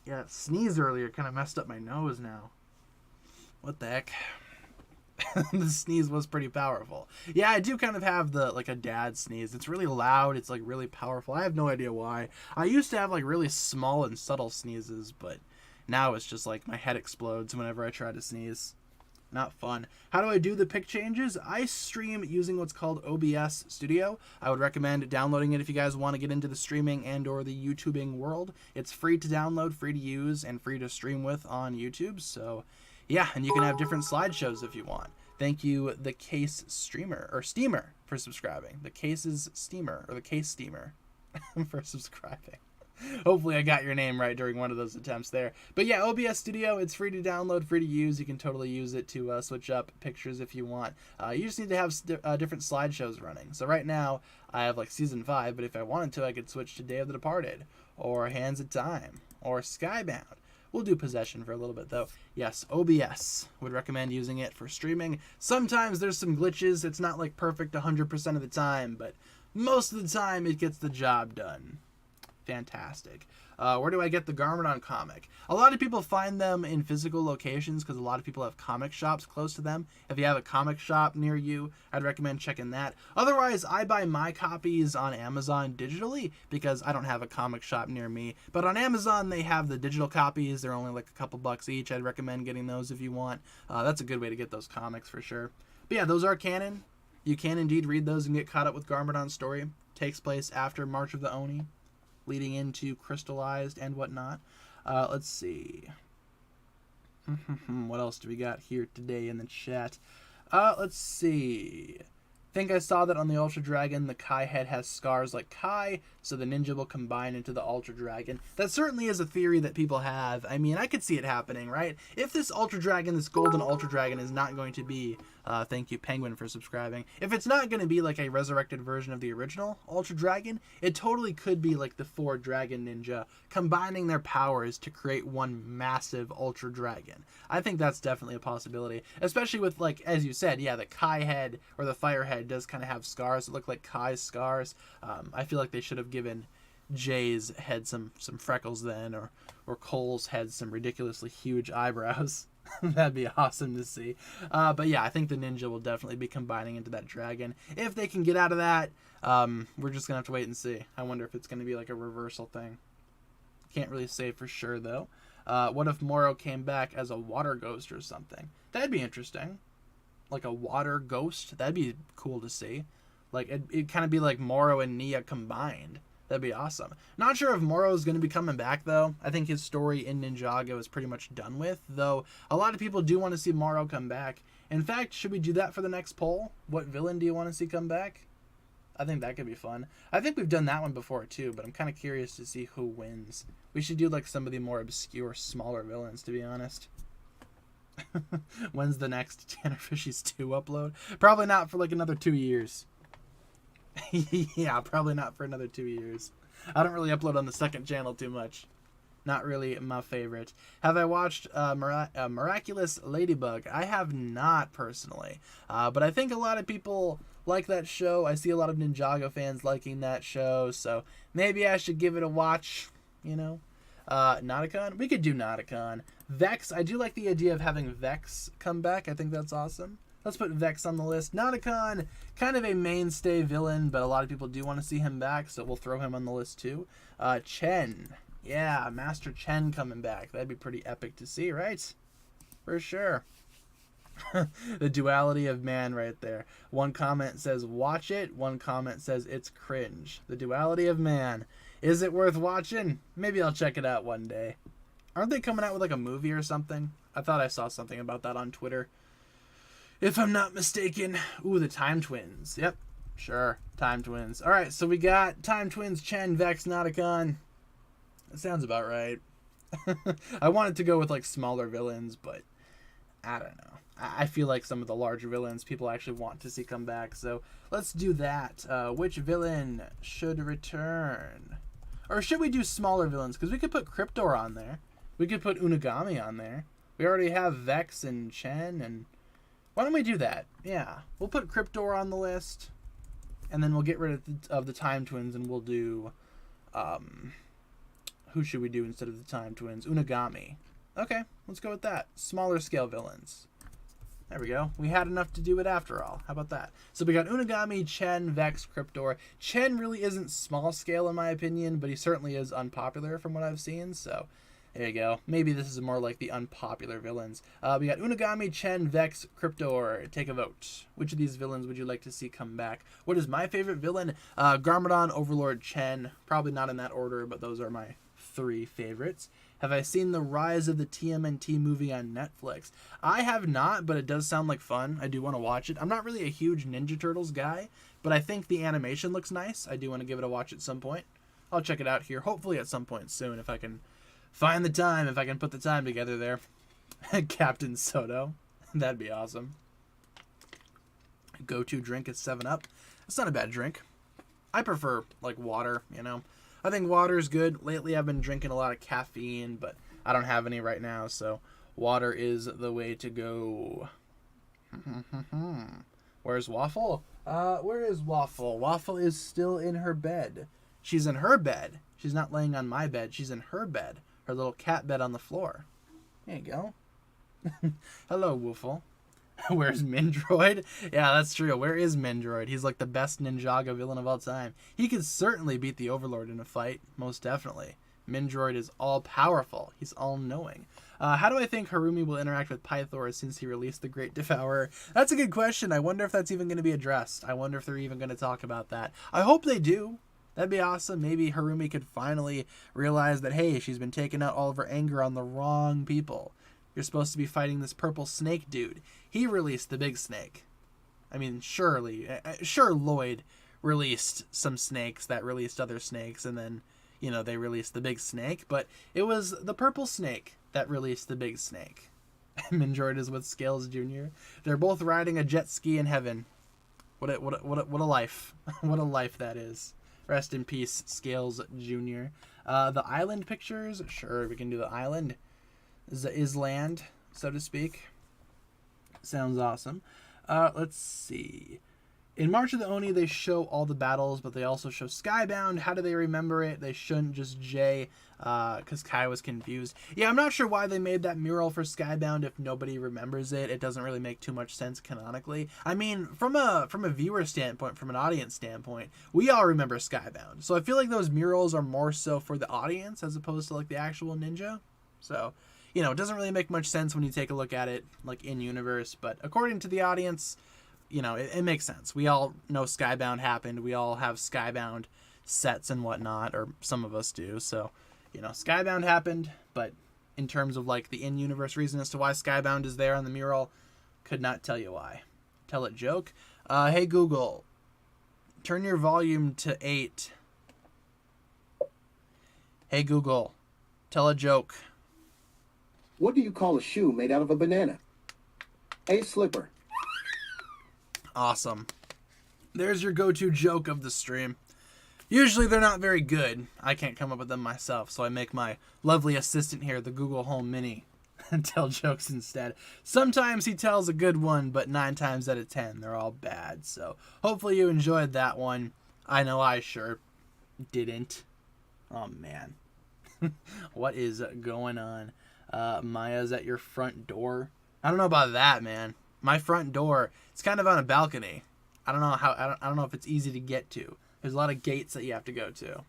Yeah, sneeze earlier kind of messed up my nose now. What the heck? The sneeze was pretty powerful. Yeah, I do kind of have like a dad sneeze. It's really loud. It's like really powerful. I have no idea why. I used to have like really small and subtle sneezes, but now it's just like my head explodes whenever I try to sneeze. Not fun. How do I do the pic changes? I stream using what's called OBS Studio. I would recommend downloading it if you guys want to get into the streaming and or the YouTubing world. It's free to download, free to use, and free to stream with on YouTube. So yeah, and you can have different slideshows if you want. Thank you, the Case Streamer, or Steamer, for subscribing. The Case's Steamer, or the Case Steamer, for subscribing. Hopefully I got your name right during one of those attempts there. But yeah, OBS Studio, it's free to download, free to use. You can totally use it to switch up pictures if you want. You just need to have different slideshows running. So right now, I have like Season 5, but if I wanted to, I could switch to Day of the Departed, or Hands of Time, or Skybound. We'll do Possession for a little bit, though. Yes, OBS. Would recommend using it for streaming. Sometimes there's some glitches. It's not like perfect 100% of the time, but most of the time it gets the job done. Fantastic. Where do I get the Garmadon comic? A lot of people find them in physical locations because a lot of people have comic shops close to them. If you have a comic shop near you, I'd recommend checking that. Otherwise, I buy my copies on Amazon digitally because I don't have a comic shop near me. But on Amazon, they have the digital copies. They're only like a couple bucks each. I'd recommend getting those if you want. That's a good way to get those comics for sure. But yeah, those are canon. You can indeed read those and get caught up with Garmadon's story. Takes place after March of the Oni, leading into Crystallized and whatnot. Let's see. What else do we got here today in the chat? Let's see. think I saw that on the Ultra Dragon, the Kai head has scars like Kai, so the ninja will combine into the Ultra Dragon. That certainly is a theory that people have. I mean, I could see it happening, right? If this Ultra Dragon, this golden Ultra Dragon, is not going to be, thank you Penguin for subscribing, if it's not going to be like a resurrected version of the original Ultra Dragon, it totally could be like the 4 Dragon Ninja combining their powers to create one massive Ultra Dragon. I think that's definitely a possibility, especially with, like, as you said, yeah, the Kai head or the fire head does kind of have scars that look like Kai's scars. I feel like they should have given Jay's head some freckles then, or Cole's head some ridiculously huge eyebrows. That'd be awesome to see. But yeah, I think the ninja will definitely be combining into that dragon. If they can get out of that, we're just gonna have to wait and see. I wonder if it's gonna be like a reversal thing. Can't really say for sure though. What if Moro came back as a water ghost or something? That'd be interesting. Like a water ghost. That'd be cool to see. Like it'd kind of be like Moro and Nia combined. That'd be awesome. Not sure if Moro's going to be coming back, though. I think his story in Ninjago is pretty much done with, though a lot of people do want to see Moro come back. In fact, should we do that for the next poll? What villain do you want to see come back? I think that could be fun. I think we've done that one before, too, but I'm kind of curious to see who wins. We should do, like, some of the more obscure, smaller villains, to be honest. When's the next TannerFishies 2 upload? Probably not for, like, another 2 years. Yeah, probably not for another 2 years. I don't really upload on the second channel too much. Not really my favorite. Have I watched Miraculous Ladybug? I have not, personally. But I think a lot of people like that show. I see a lot of Ninjago fans liking that show, so maybe I should give it a watch, you know? Nauticon? We could do Nauticon. Vex, I do like the idea of having Vex come back. I think that's awesome. Let's put Vex on the list. Nauticon, kind of a mainstay villain, but a lot of people do want to see him back, so we'll throw him on the list too. Chen. Yeah, Master Chen coming back. That'd be pretty epic to see, right? For sure. The duality of man right there. One comment says, watch it. One comment says, it's cringe. The duality of man. Is it worth watching? Maybe I'll check it out one day. Aren't they coming out with like a movie or something? I thought I saw something about that on Twitter, if I'm not mistaken. Ooh, the Time Twins. Yep, sure. Time Twins. All right, so we got Time Twins, Chen, Vex, Nauticon. That sounds about right. I wanted to go with like smaller villains, but I don't know. I feel like some of the larger villains people actually want to see come back. So let's do that. Which villain should return? Or should we do smaller villains? Because we could put Cryptor on there. We could put Unagami on there. We already have Vex and Chen, and why don't we do that? Yeah, we'll put Cryptor on the list, and then we'll get rid of the Time Twins, and we'll do, who should we do instead of the Time Twins? Unagami. Okay, let's go with that. Smaller scale villains. There we go. We had enough to do it after all. How about that? So we got Unagami, Chen, Vex, Cryptor. Chen really isn't small scale in my opinion, but he certainly is unpopular from what I've seen, so there you go. Maybe this is more like the unpopular villains. We got Unagami, Chen, Vex, Cryptor. Take a vote. Which of these villains would you like to see come back? What is my favorite villain? Garmadon, Overlord, Chen. Probably not in that order, but those are my 3 favorites. Have I seen the Rise of the TMNT movie on Netflix? I have not, but it does sound like fun. I do want to watch it. I'm not really a huge Ninja Turtles guy, but I think the animation looks nice. I do want to give it a watch at some point. I'll check it out here, hopefully at some point soon, if I can find the time, if I can put the time together there. Captain Soto. That'd be awesome. Go-to drink is 7-Up. It's not a bad drink. I prefer, like, water, you know. I think water is good. Lately, I've been drinking a lot of caffeine, but I don't have any right now, so water is the way to go. Where's Waffle? Where is Waffle? Waffle is still in her bed. She's in her bed. She's not laying on my bed. She's in her bed. Her little cat bed on the floor. There you go. Hello, Waffle. Where's Mindroid? Yeah, that's true. Where is Mindroid? He's like the best Ninjaga villain of all time. He could certainly beat the Overlord in a fight. Most definitely. Mindroid is all-powerful. He's all-knowing. How do I think Harumi will interact with Pythor since he released the Great Devourer? That's a good question. I wonder if that's even going to be addressed. I wonder if they're even going to talk about that. I hope they do. That'd be awesome. Maybe Harumi could finally realize that, hey, she's been taking out all of her anger on the wrong people. You're supposed to be fighting this purple snake dude. He released the big snake. I mean, surely, sure, Lloyd released some snakes that released other snakes, and then, you know, they released the big snake, but it was the purple snake that released the big snake. Minjord is with Scales Jr. They're both riding a jet ski in heaven. What a life. What a life that is. Rest in peace, Scales Jr. The island pictures, sure, we can do the island. The Island, so to speak. Sounds awesome. Let's see. In March of the Oni, they show all the battles, but they also show Skybound. How do they remember it? They shouldn't just J, because Kai was confused. Yeah, I'm not sure why they made that mural for Skybound if nobody remembers it. It doesn't really make too much sense canonically. I mean, from a viewer standpoint, from an audience standpoint, we all remember Skybound. So I feel like those murals are more so for the audience as opposed to like the actual ninja. So, you know, it doesn't really make much sense when you take a look at it like in universe, but according to the audience, you know, it makes sense. We all know Skybound happened. We all have Skybound sets and whatnot, or some of us do. So, you know, Skybound happened, but in terms of like the in-universe reason as to why Skybound is there on the mural, could not tell you why. Tell it joke. Hey Google, turn your volume to 8. Hey Google, tell a joke. What do you call a shoe made out of a banana? A slipper. Awesome. There's your go-to joke of the stream. Usually they're not very good. I can't come up with them myself, so I make my lovely assistant here, the Google Home Mini, tell jokes instead. Sometimes he tells a good one, but 9 times out of 10, they're all bad. So hopefully you enjoyed that one. I know I sure didn't. Oh, man. What is going on? Maya's at your front door. I don't know about that, man. My front door, it's kind of on a balcony. I don't know if it's easy to get to. There's a lot of gates that you have to go to.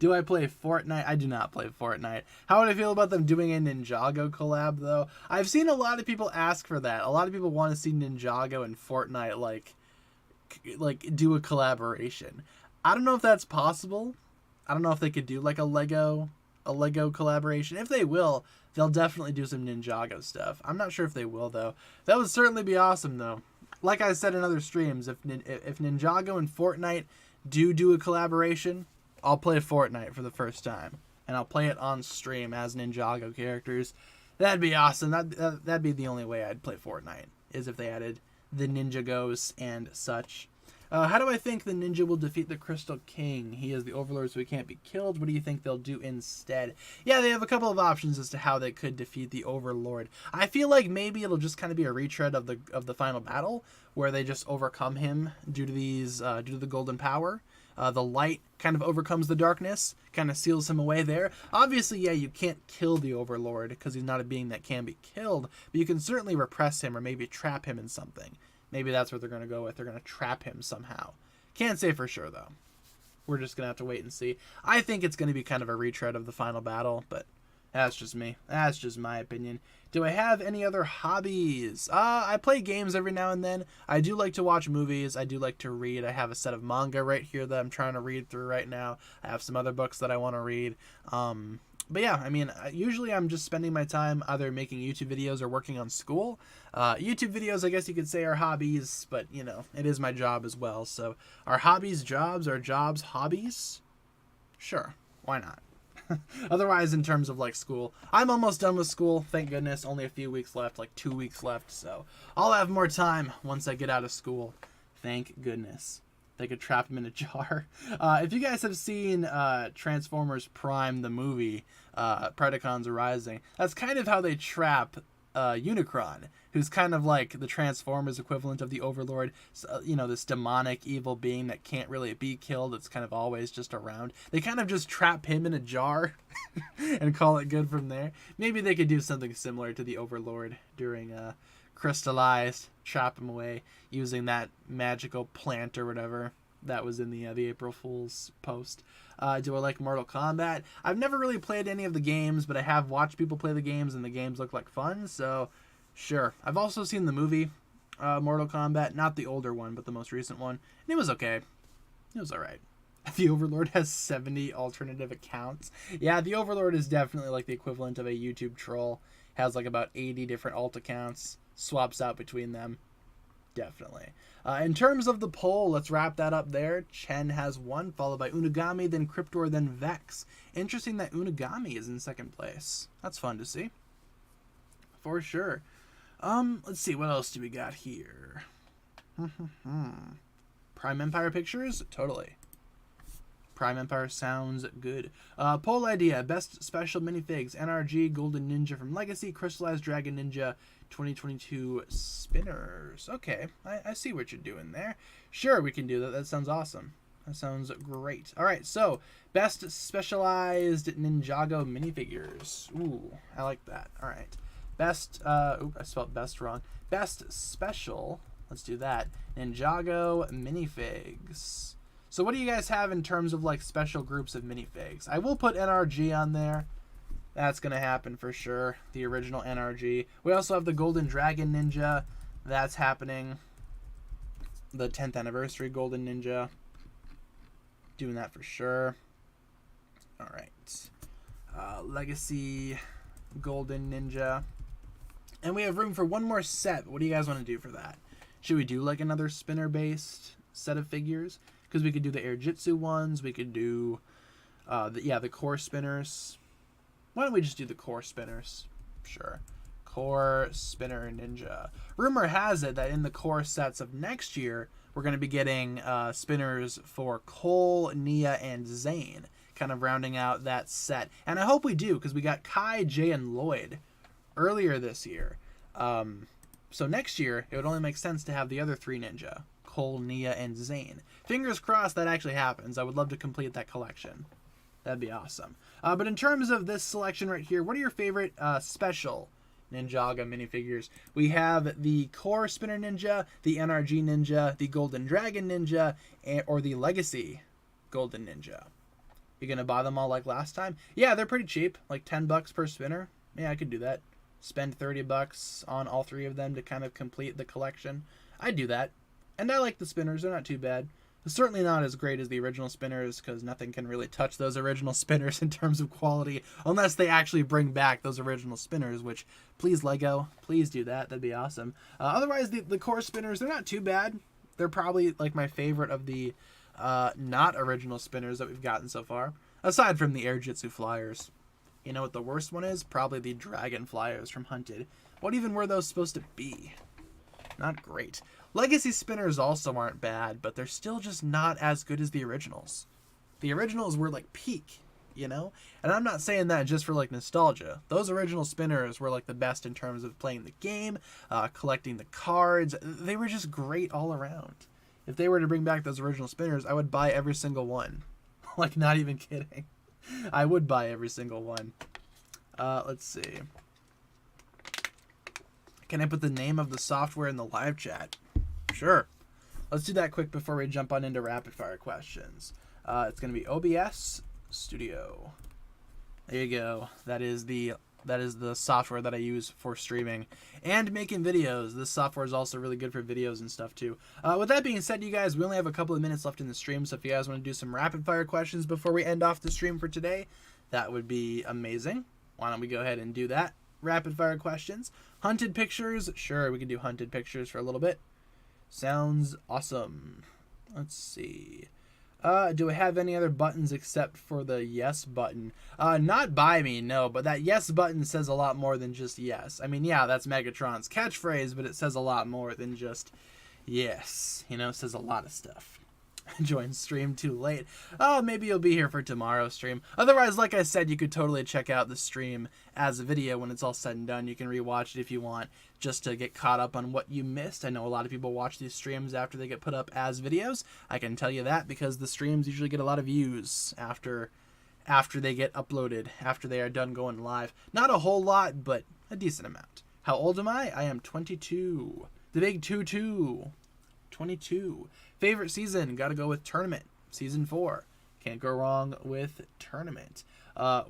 Do I play Fortnite? I do not play Fortnite. How would I feel about them doing a Ninjago collab, though? I've seen a lot of people ask for that. A lot of people want to see Ninjago and Fortnite like do a collaboration. I don't know if that's possible. I don't know if they could do like a Lego collaboration. If they will, they'll definitely do some Ninjago stuff. I'm not sure if they will, though. That would certainly be awesome, though. Like I said in other streams, if Ninjago and Fortnite do a collaboration, I'll play Fortnite for the first time. And I'll play it on stream as Ninjago characters. That'd be awesome. That'd be the only way I'd play Fortnite, is if they added the Ninjagos and such. How do I think the ninja will defeat the Crystal King? He is the Overlord, so he can't be killed. What do you think they'll do instead? Yeah, they have a couple of options as to how they could defeat the Overlord. I feel like maybe it'll just kind of be a retread of the final battle, where they just overcome him due to the golden power. The light kind of overcomes the darkness, kind of seals him away there. Obviously, yeah, you can't kill the Overlord because he's not a being that can be killed, but you can certainly repress him or maybe trap him in something. Maybe that's what they're going to go with. They're going to trap him somehow. Can't say for sure, though. We're just going to have to wait and see. I think it's going to be kind of a retread of the final battle, but that's just me. That's just my opinion. Do I have any other hobbies? I play games every now and then. I do like to watch movies. I do like to read. I have a set of manga right here that I'm trying to read through right now. I have some other books that I want to read. But yeah, I mean, usually I'm just spending my time either making YouTube videos or working on school. YouTube videos, I guess you could say, are hobbies, but, you know, it is my job as well. So are hobbies jobs? Are jobs hobbies? Sure, why not? Otherwise, in terms of, like, school, I'm almost done with school, thank goodness. Only a few weeks left, like 2 weeks left. So I'll have more time once I get out of school. Thank goodness. They could trap him in a jar. If you guys have seen Transformers Prime, the movie, Predacons Arising, that's kind of how they trap Unicron, who's kind of like the Transformers equivalent of the Overlord. So, you know, this demonic evil being that can't really be killed. It's kind of always just around. They kind of just trap him in a jar and call it good from there. Maybe they could do something similar to the Overlord during Crystallize, trap him away using that magical plant or whatever that was in the April Fool's post. Do I like Mortal Kombat? I've never really played any of the games, but I have watched people play the games, and the games look like fun, so sure. I've also seen the movie Mortal Kombat, not the older one, but the most recent one, and it was okay. It was alright. The Overlord has 70 alternative accounts. Yeah, the Overlord is definitely like the equivalent of a YouTube troll. Has like about 80 different alt accounts, swaps out between them. Definitely. In terms of the poll, let's wrap that up there. Chen has 1, followed by Unagami, then Cryptor, then Vex. Interesting that Unagami is in second place. That's fun to see. For sure. Let's see, what else do we got here? Prime Empire Pictures? Totally. Prime Empire sounds good. Poll idea, best special minifigs, NRG, Golden Ninja from Legacy, Crystallize, Dragon Ninja, 2022 spinners. Okay, I see what you're doing there. Sure, we can do that. That sounds awesome. That sounds great. All right, so best specialized Ninjago minifigures. Ooh, I like that. All right. Best, I spelled best wrong. Best special, let's do that. Ninjago minifigs. So what do you guys have in terms of like special groups of minifigs? I will put NRG on there. That's going to happen for sure. The original NRG. We also have the Golden Dragon Ninja. That's happening. The 10th anniversary Golden Ninja. Doing that for sure. All right. Legacy Golden Ninja. And we have room for one more set. What do you guys want to do for that? Should we do like another spinner-based set of figures? Because we could do the Air Jitsu ones. We could do, the core spinners. Why don't we just do the core spinners? Sure. Core Spinner Ninja. Rumor has it that in the core sets of next year, we're going to be getting spinners for Cole, Nia, and Zane. Kind of rounding out that set. And I hope we do, because we got Kai, Jay, and Lloyd earlier this year. So next year, it would only make sense to have the other 3 ninja. Cole, Nia, and Zane. Fingers crossed that actually happens. I would love to complete that collection. That'd be awesome. But in terms of this selection right here, what are your favorite special Ninjaga minifigures? We have the Core Spinner Ninja, the NRG Ninja, the Golden Dragon Ninja, or the Legacy Golden Ninja. You gonna buy them all like last time? Yeah, they're pretty cheap, like $10 per spinner. Yeah, I could do that. Spend $30 on all 3 of them to kind of complete the collection. I'd do that. And I like the spinners, they're not too bad. Certainly not as great as the original spinners, because nothing can really touch those original spinners in terms of quality, unless they actually bring back those original spinners, which, please Lego, please do that, that'd be awesome. Otherwise, the core spinners, they're not too bad. They're probably like my favorite of the not original spinners that we've gotten so far, aside from the Air Jitsu flyers. You know what the worst one is? Probably the Dragon flyers from Hunted. What even were those supposed to be? Not great. Legacy spinners also aren't bad, but they're still just not as good as the originals. The originals were like peak, you know? And I'm not saying that just for like nostalgia. Those original spinners were like the best in terms of playing the game, collecting the cards. They were just great all around. If they were to bring back those original spinners, I would buy every single one. Like, not even kidding. I would buy every single one. Let's see. Can I put the name of the software in the live chat? Sure. Let's do that quick before we jump on into rapid fire questions. It's going to be OBS Studio. There you go. That is the software that I use for streaming and making videos. This software is also really good for videos and stuff too. With that being said, you guys, we only have a couple of minutes left in the stream, so if you guys want to do some rapid fire questions before we end off the stream for today, that would be amazing. Why don't we go ahead and do that? Rapid fire questions. Hunted pictures. Sure, we can do hunted pictures for a little bit. Sounds awesome. Let's see. Do I have any other buttons except for the yes button? Not by me, no, but that yes button says a lot more than just yes. I mean, yeah, that's Megatron's catchphrase, but it says a lot more than just yes. You know, it says a lot of stuff. Join stream too late. Oh, maybe you'll be here for tomorrow's stream. Otherwise, like I said, you could totally check out the stream as a video when it's all said and done. You can rewatch it if you want, just to get caught up on what you missed. I know a lot of people watch these streams after they get put up as videos. I can tell you that because the streams usually get a lot of views after they get uploaded, after they are done going live. Not a whole lot, but a decent amount. How old am I? I am 22. The big 22. 22. Favorite season? Gotta go with Tournament. Season 4. Can't go wrong with Tournament.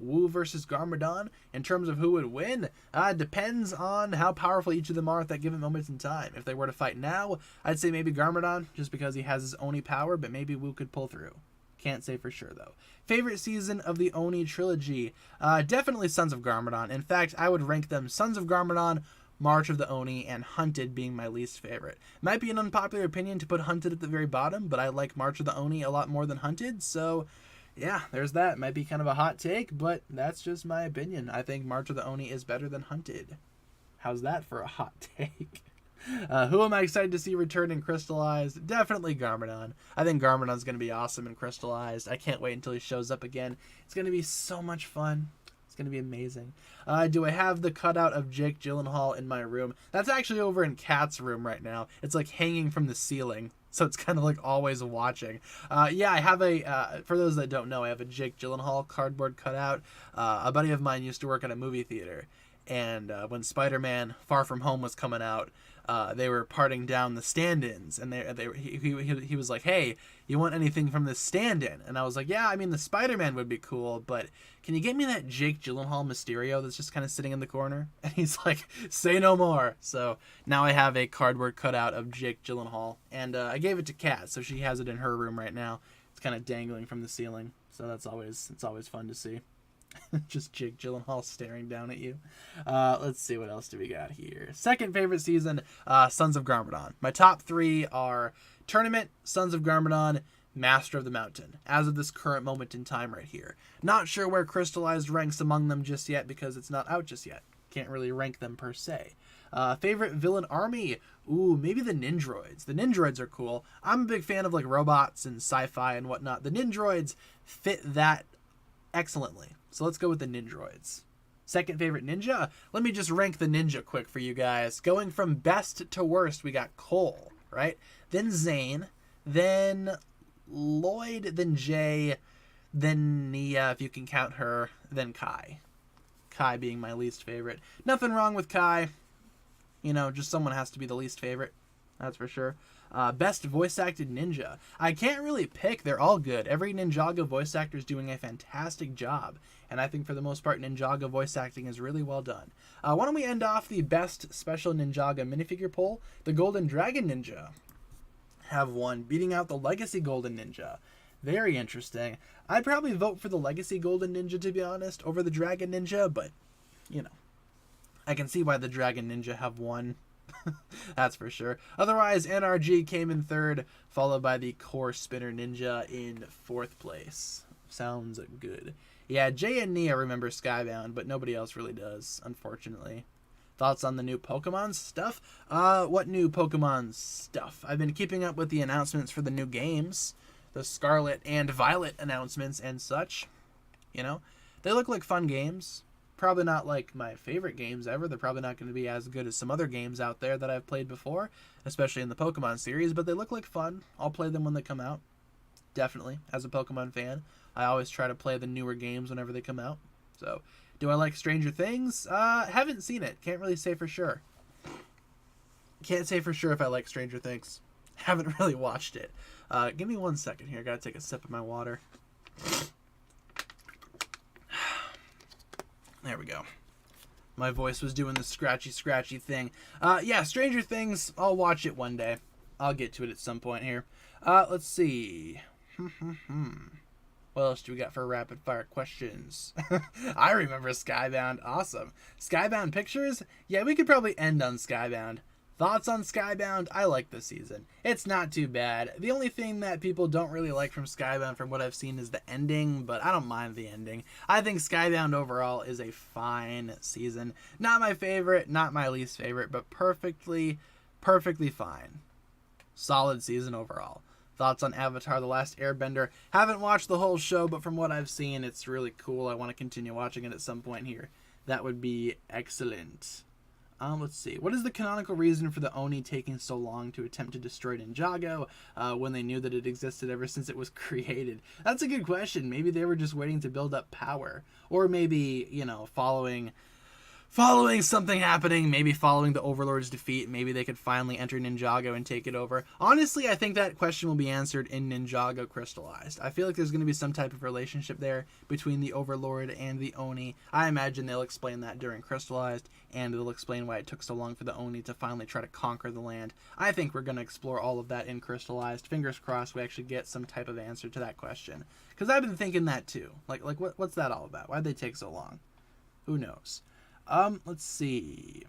Wu versus Garmadon. In terms of who would win, depends on how powerful each of them are at that given moment in time. If they were to fight now, I'd say maybe Garmadon, just because he has his Oni power, but maybe Wu could pull through. Can't say for sure, though. Favorite season of the Oni trilogy? Definitely Sons of Garmadon. In fact, I would rank them Sons of Garmadon, March of the Oni, and Hunted being my least favorite. Might be an unpopular opinion to put Hunted at the very bottom, but I like March of the Oni a lot more than Hunted, so yeah, there's that. Might be kind of a hot take, but that's just my opinion. I think March of the Oni is better than Hunted. How's that for a hot take? Who am I excited to see return in Crystallized? Definitely Garmadon. I think Garmadon's going to be awesome in Crystallized. I can't wait until he shows up again. It's going to be so much fun. It's going to be amazing. Do I have the cutout of Jake Gyllenhaal in my room? That's actually over in Kat's room right now. It's like hanging from the ceiling. So it's kind of like always watching. Yeah, I have for those that don't know, I have a Jake Gyllenhaal cardboard cutout. A buddy of mine used to work at a movie theater. And when Spider-Man Far From Home was coming out, they were parting down the stand-ins, and he was like, "Hey, you want anything from this stand-in?" And I was like, "Yeah, I mean the Spider-Man would be cool, but can you get me that Jake Gyllenhaal Mysterio that's just kind of sitting in the corner?" And he's like, "Say no more." So now I have a cardboard cutout of Jake Gyllenhaal, and I gave it to Kat, so she has it in her room right now. It's kind of dangling from the ceiling, so it's always fun to see. Just Jake Gyllenhaal staring down at you. Let's see, what else do we got here? Second favorite season, Sons of Garmadon. My top 3 are Tournament, Sons of Garmadon, Master of the Mountain, as of this current moment in time right here. Not sure where Crystallized ranks among them just yet because it's not out just yet. Can't really rank them per se. Favorite villain army? Ooh, maybe the Ninjroids. The Ninjroids are cool. I'm a big fan of like robots and sci-fi and whatnot. The Ninjroids fit that excellently. So let's go with the Ninjroids. Second favorite ninja? Let me just rank the ninja quick for you guys. Going from best to worst, we got Cole, right? Then Zane, then Lloyd, then Jay, then Nia, if you can count her, then Kai. Kai being my least favorite. Nothing wrong with Kai. You know, just someone has to be the least favorite. That's for sure. Best voice acted ninja. I can't really pick. They're all good. Every Ninjaga voice actor is doing a fantastic job. And I think for the most part, Ninjaga voice acting is really well done. Why don't we end off the best special Ninjaga minifigure poll? The Golden Dragon Ninja have won, beating out the Legacy Golden Ninja. Very interesting. I'd probably vote for the Legacy Golden Ninja, to be honest, over the Dragon Ninja, but, you know, I can see why the Dragon Ninja have won. That's for sure. Otherwise, NRG came in third, followed by the Core Spinner Ninja in fourth place. Sounds good. Yeah, Jay and Nia remember Skybound, but nobody else really does, unfortunately. Thoughts on the new Pokemon stuff? What new Pokemon stuff? I've been keeping up with the announcements for the new games. The Scarlet and Violet announcements and such. You know, they look like fun games. Probably not like my favorite games ever. They're probably not going to be as good as some other games out there that I've played before, especially in the Pokemon series, but they look like fun. I'll play them when they come out. Definitely, as a Pokemon fan. I always try to play the newer games whenever they come out. So, do I like Stranger Things? Haven't seen it. Can't really say for sure. Can't say for sure if I like Stranger Things. Haven't really watched it. Give me 1 second here. Gotta take a sip of my water. There we go. My voice was doing the scratchy thing. Yeah, Stranger Things. I'll watch it one day. I'll get to it at some point here. Let's see. What else do we got for rapid fire questions? I remember Skybound. Awesome. Skybound Pictures? Yeah, we could probably end on Skybound. Thoughts on Skybound? I like this season. It's not too bad. The only thing that people don't really like from Skybound from what I've seen is the ending, but I don't mind the ending. I think Skybound overall is a fine season. Not my favorite, not my least favorite, but perfectly fine. Solid season overall. Thoughts on Avatar: The Last Airbender? Haven't watched the whole show, but from what I've seen, it's really cool. I want to continue watching it at some point here. That would be excellent. Let's see. What is the canonical reason for the Oni taking so long to attempt to destroy Ninjago when they knew that it existed ever since it was created? That's a good question. Maybe they were just waiting to build up power. Or maybe, you know, following something happening, maybe following the Overlord's defeat, maybe they could finally enter Ninjago and take it over. Honestly, I think that question will be answered in Ninjago Crystallized. I feel like there's going to be some type of relationship there between the Overlord and the Oni. I imagine they'll explain that during Crystallized, and they'll explain why it took so long for the Oni to finally try to conquer the land. I think we're going to explore all of that in Crystallized. Fingers crossed we actually get some type of answer to that question. Because I've been thinking that too. Like what's that all about? Why'd they take so long? Who knows? Let's see.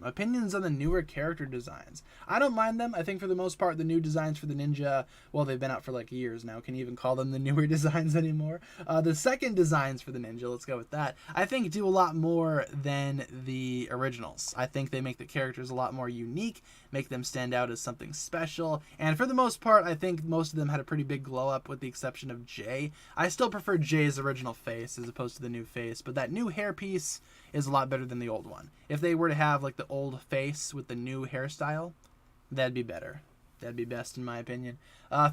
Opinions on the newer character designs. I don't mind them. I think for the most part, the new designs for the ninja, well, they've been out for like years now. Can you even call them the newer designs anymore? The second designs for the ninja, let's go with that, I think do a lot more than the originals. I think they make the characters a lot more unique, make them stand out as something special. And for the most part, I think most of them had a pretty big glow up with the exception of Jay. I still prefer Jay's original face as opposed to the new face, but that new hairpiece is a lot better than the old one. If they were to have like the old face with the new hairstyle, that'd be better. That'd be best in my opinion.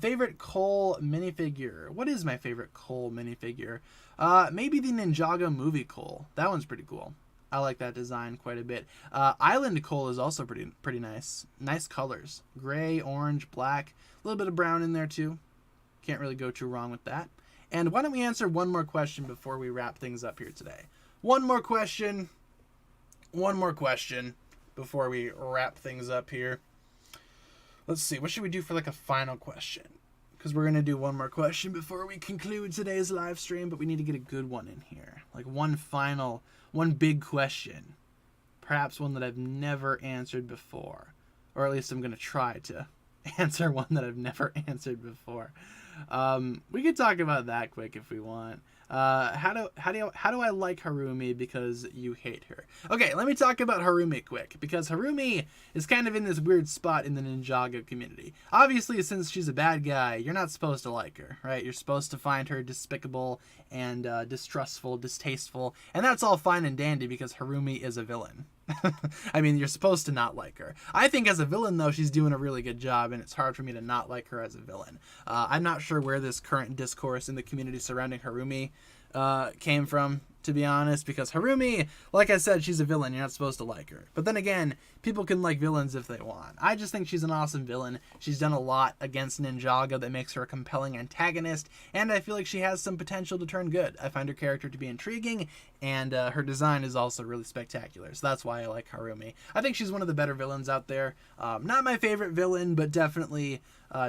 Favorite Cole minifigure. What is my favorite Cole minifigure? Maybe the Ninjaga movie Cole. That one's pretty cool. I like that design quite a bit. Island Cole is also pretty nice. Nice colors. Gray, orange, black. A little bit of brown in there too. Can't really go too wrong with that. And why don't we answer one more question before we wrap things up here today? One more question before we wrap things up here. Let's see, what should we do for like a final question? Because we're going to do one more question before we conclude today's live stream, but we need to get a good one in here. Like one big question. Perhaps one that I've never answered before. Or at least I'm going to try to answer one that I've never answered before. We could talk about that quick if we want. How do I like Harumi because you hate her? Okay, let me talk about Harumi quick, because Harumi is kind of in this weird spot in the Ninjago community. Obviously, since she's a bad guy, you're not supposed to like her, right? You're supposed to find her despicable and distrustful, distasteful, and that's all fine and dandy because Harumi is a villain. I mean, you're supposed to not like her. I think as a villain, though, she's doing a really good job, and it's hard for me to not like her as a villain. I'm not sure where this current discourse in the community surrounding Harumi came from, to be honest, because Harumi, like I said, she's a villain. You're not supposed to like her. But then again, people can like villains if they want. I just think she's an awesome villain. She's done a lot against Ninjaga that makes her a compelling antagonist, and I feel like she has some potential to turn good. I find her character to be intriguing, and her design is also really spectacular. So that's why I like Harumi. I think she's one of the better villains out there. Not my favorite villain, but definitely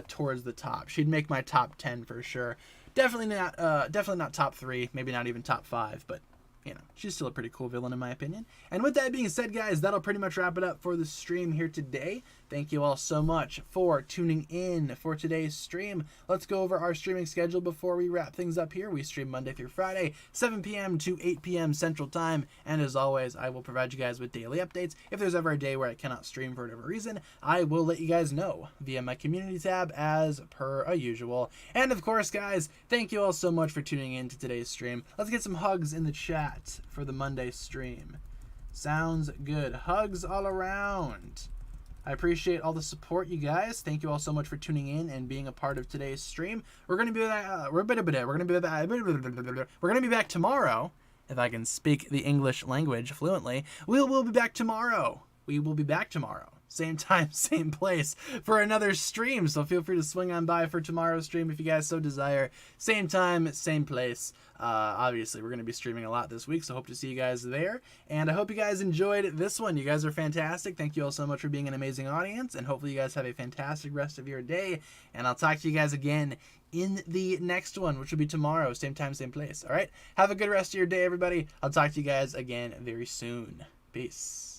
towards the top. She'd make my top 10 for sure. Definitely not top 3, maybe not even top 5, but you know, she's still a pretty cool villain in my opinion. And with that being said, guys, that'll pretty much wrap it up for the stream here today. Thank you all so much for tuning in for today's stream. Let's go over our streaming schedule before we wrap things up here. We stream Monday through Friday, 7 p.m. to 8 p.m. Central Time. And as always, I will provide you guys with daily updates. If there's ever a day where I cannot stream for whatever reason, I will let you guys know via my community tab as per usual. And of course, guys, thank you all so much for tuning in to today's stream. Let's get some hugs in the chat for the Monday stream. Sounds good. Hugs all around. I appreciate all the support, you guys. Thank you all so much for tuning in and being a part of today's stream. We're gonna be back tomorrow. If I can speak the English language fluently, we'll be back tomorrow. We will be back tomorrow. Same time, same place for another stream. So feel free to swing on by for tomorrow's stream if you guys so desire. Same time, same place. Obviously, we're going to be streaming a lot this week, so hope to see you guys there. And I hope you guys enjoyed this one. You guys are fantastic. Thank you all so much for being an amazing audience. And hopefully you guys have a fantastic rest of your day. And I'll talk to you guys again in the next one, which will be tomorrow. Same time, same place. All right? Have a good rest of your day, everybody. I'll talk to you guys again very soon. Peace.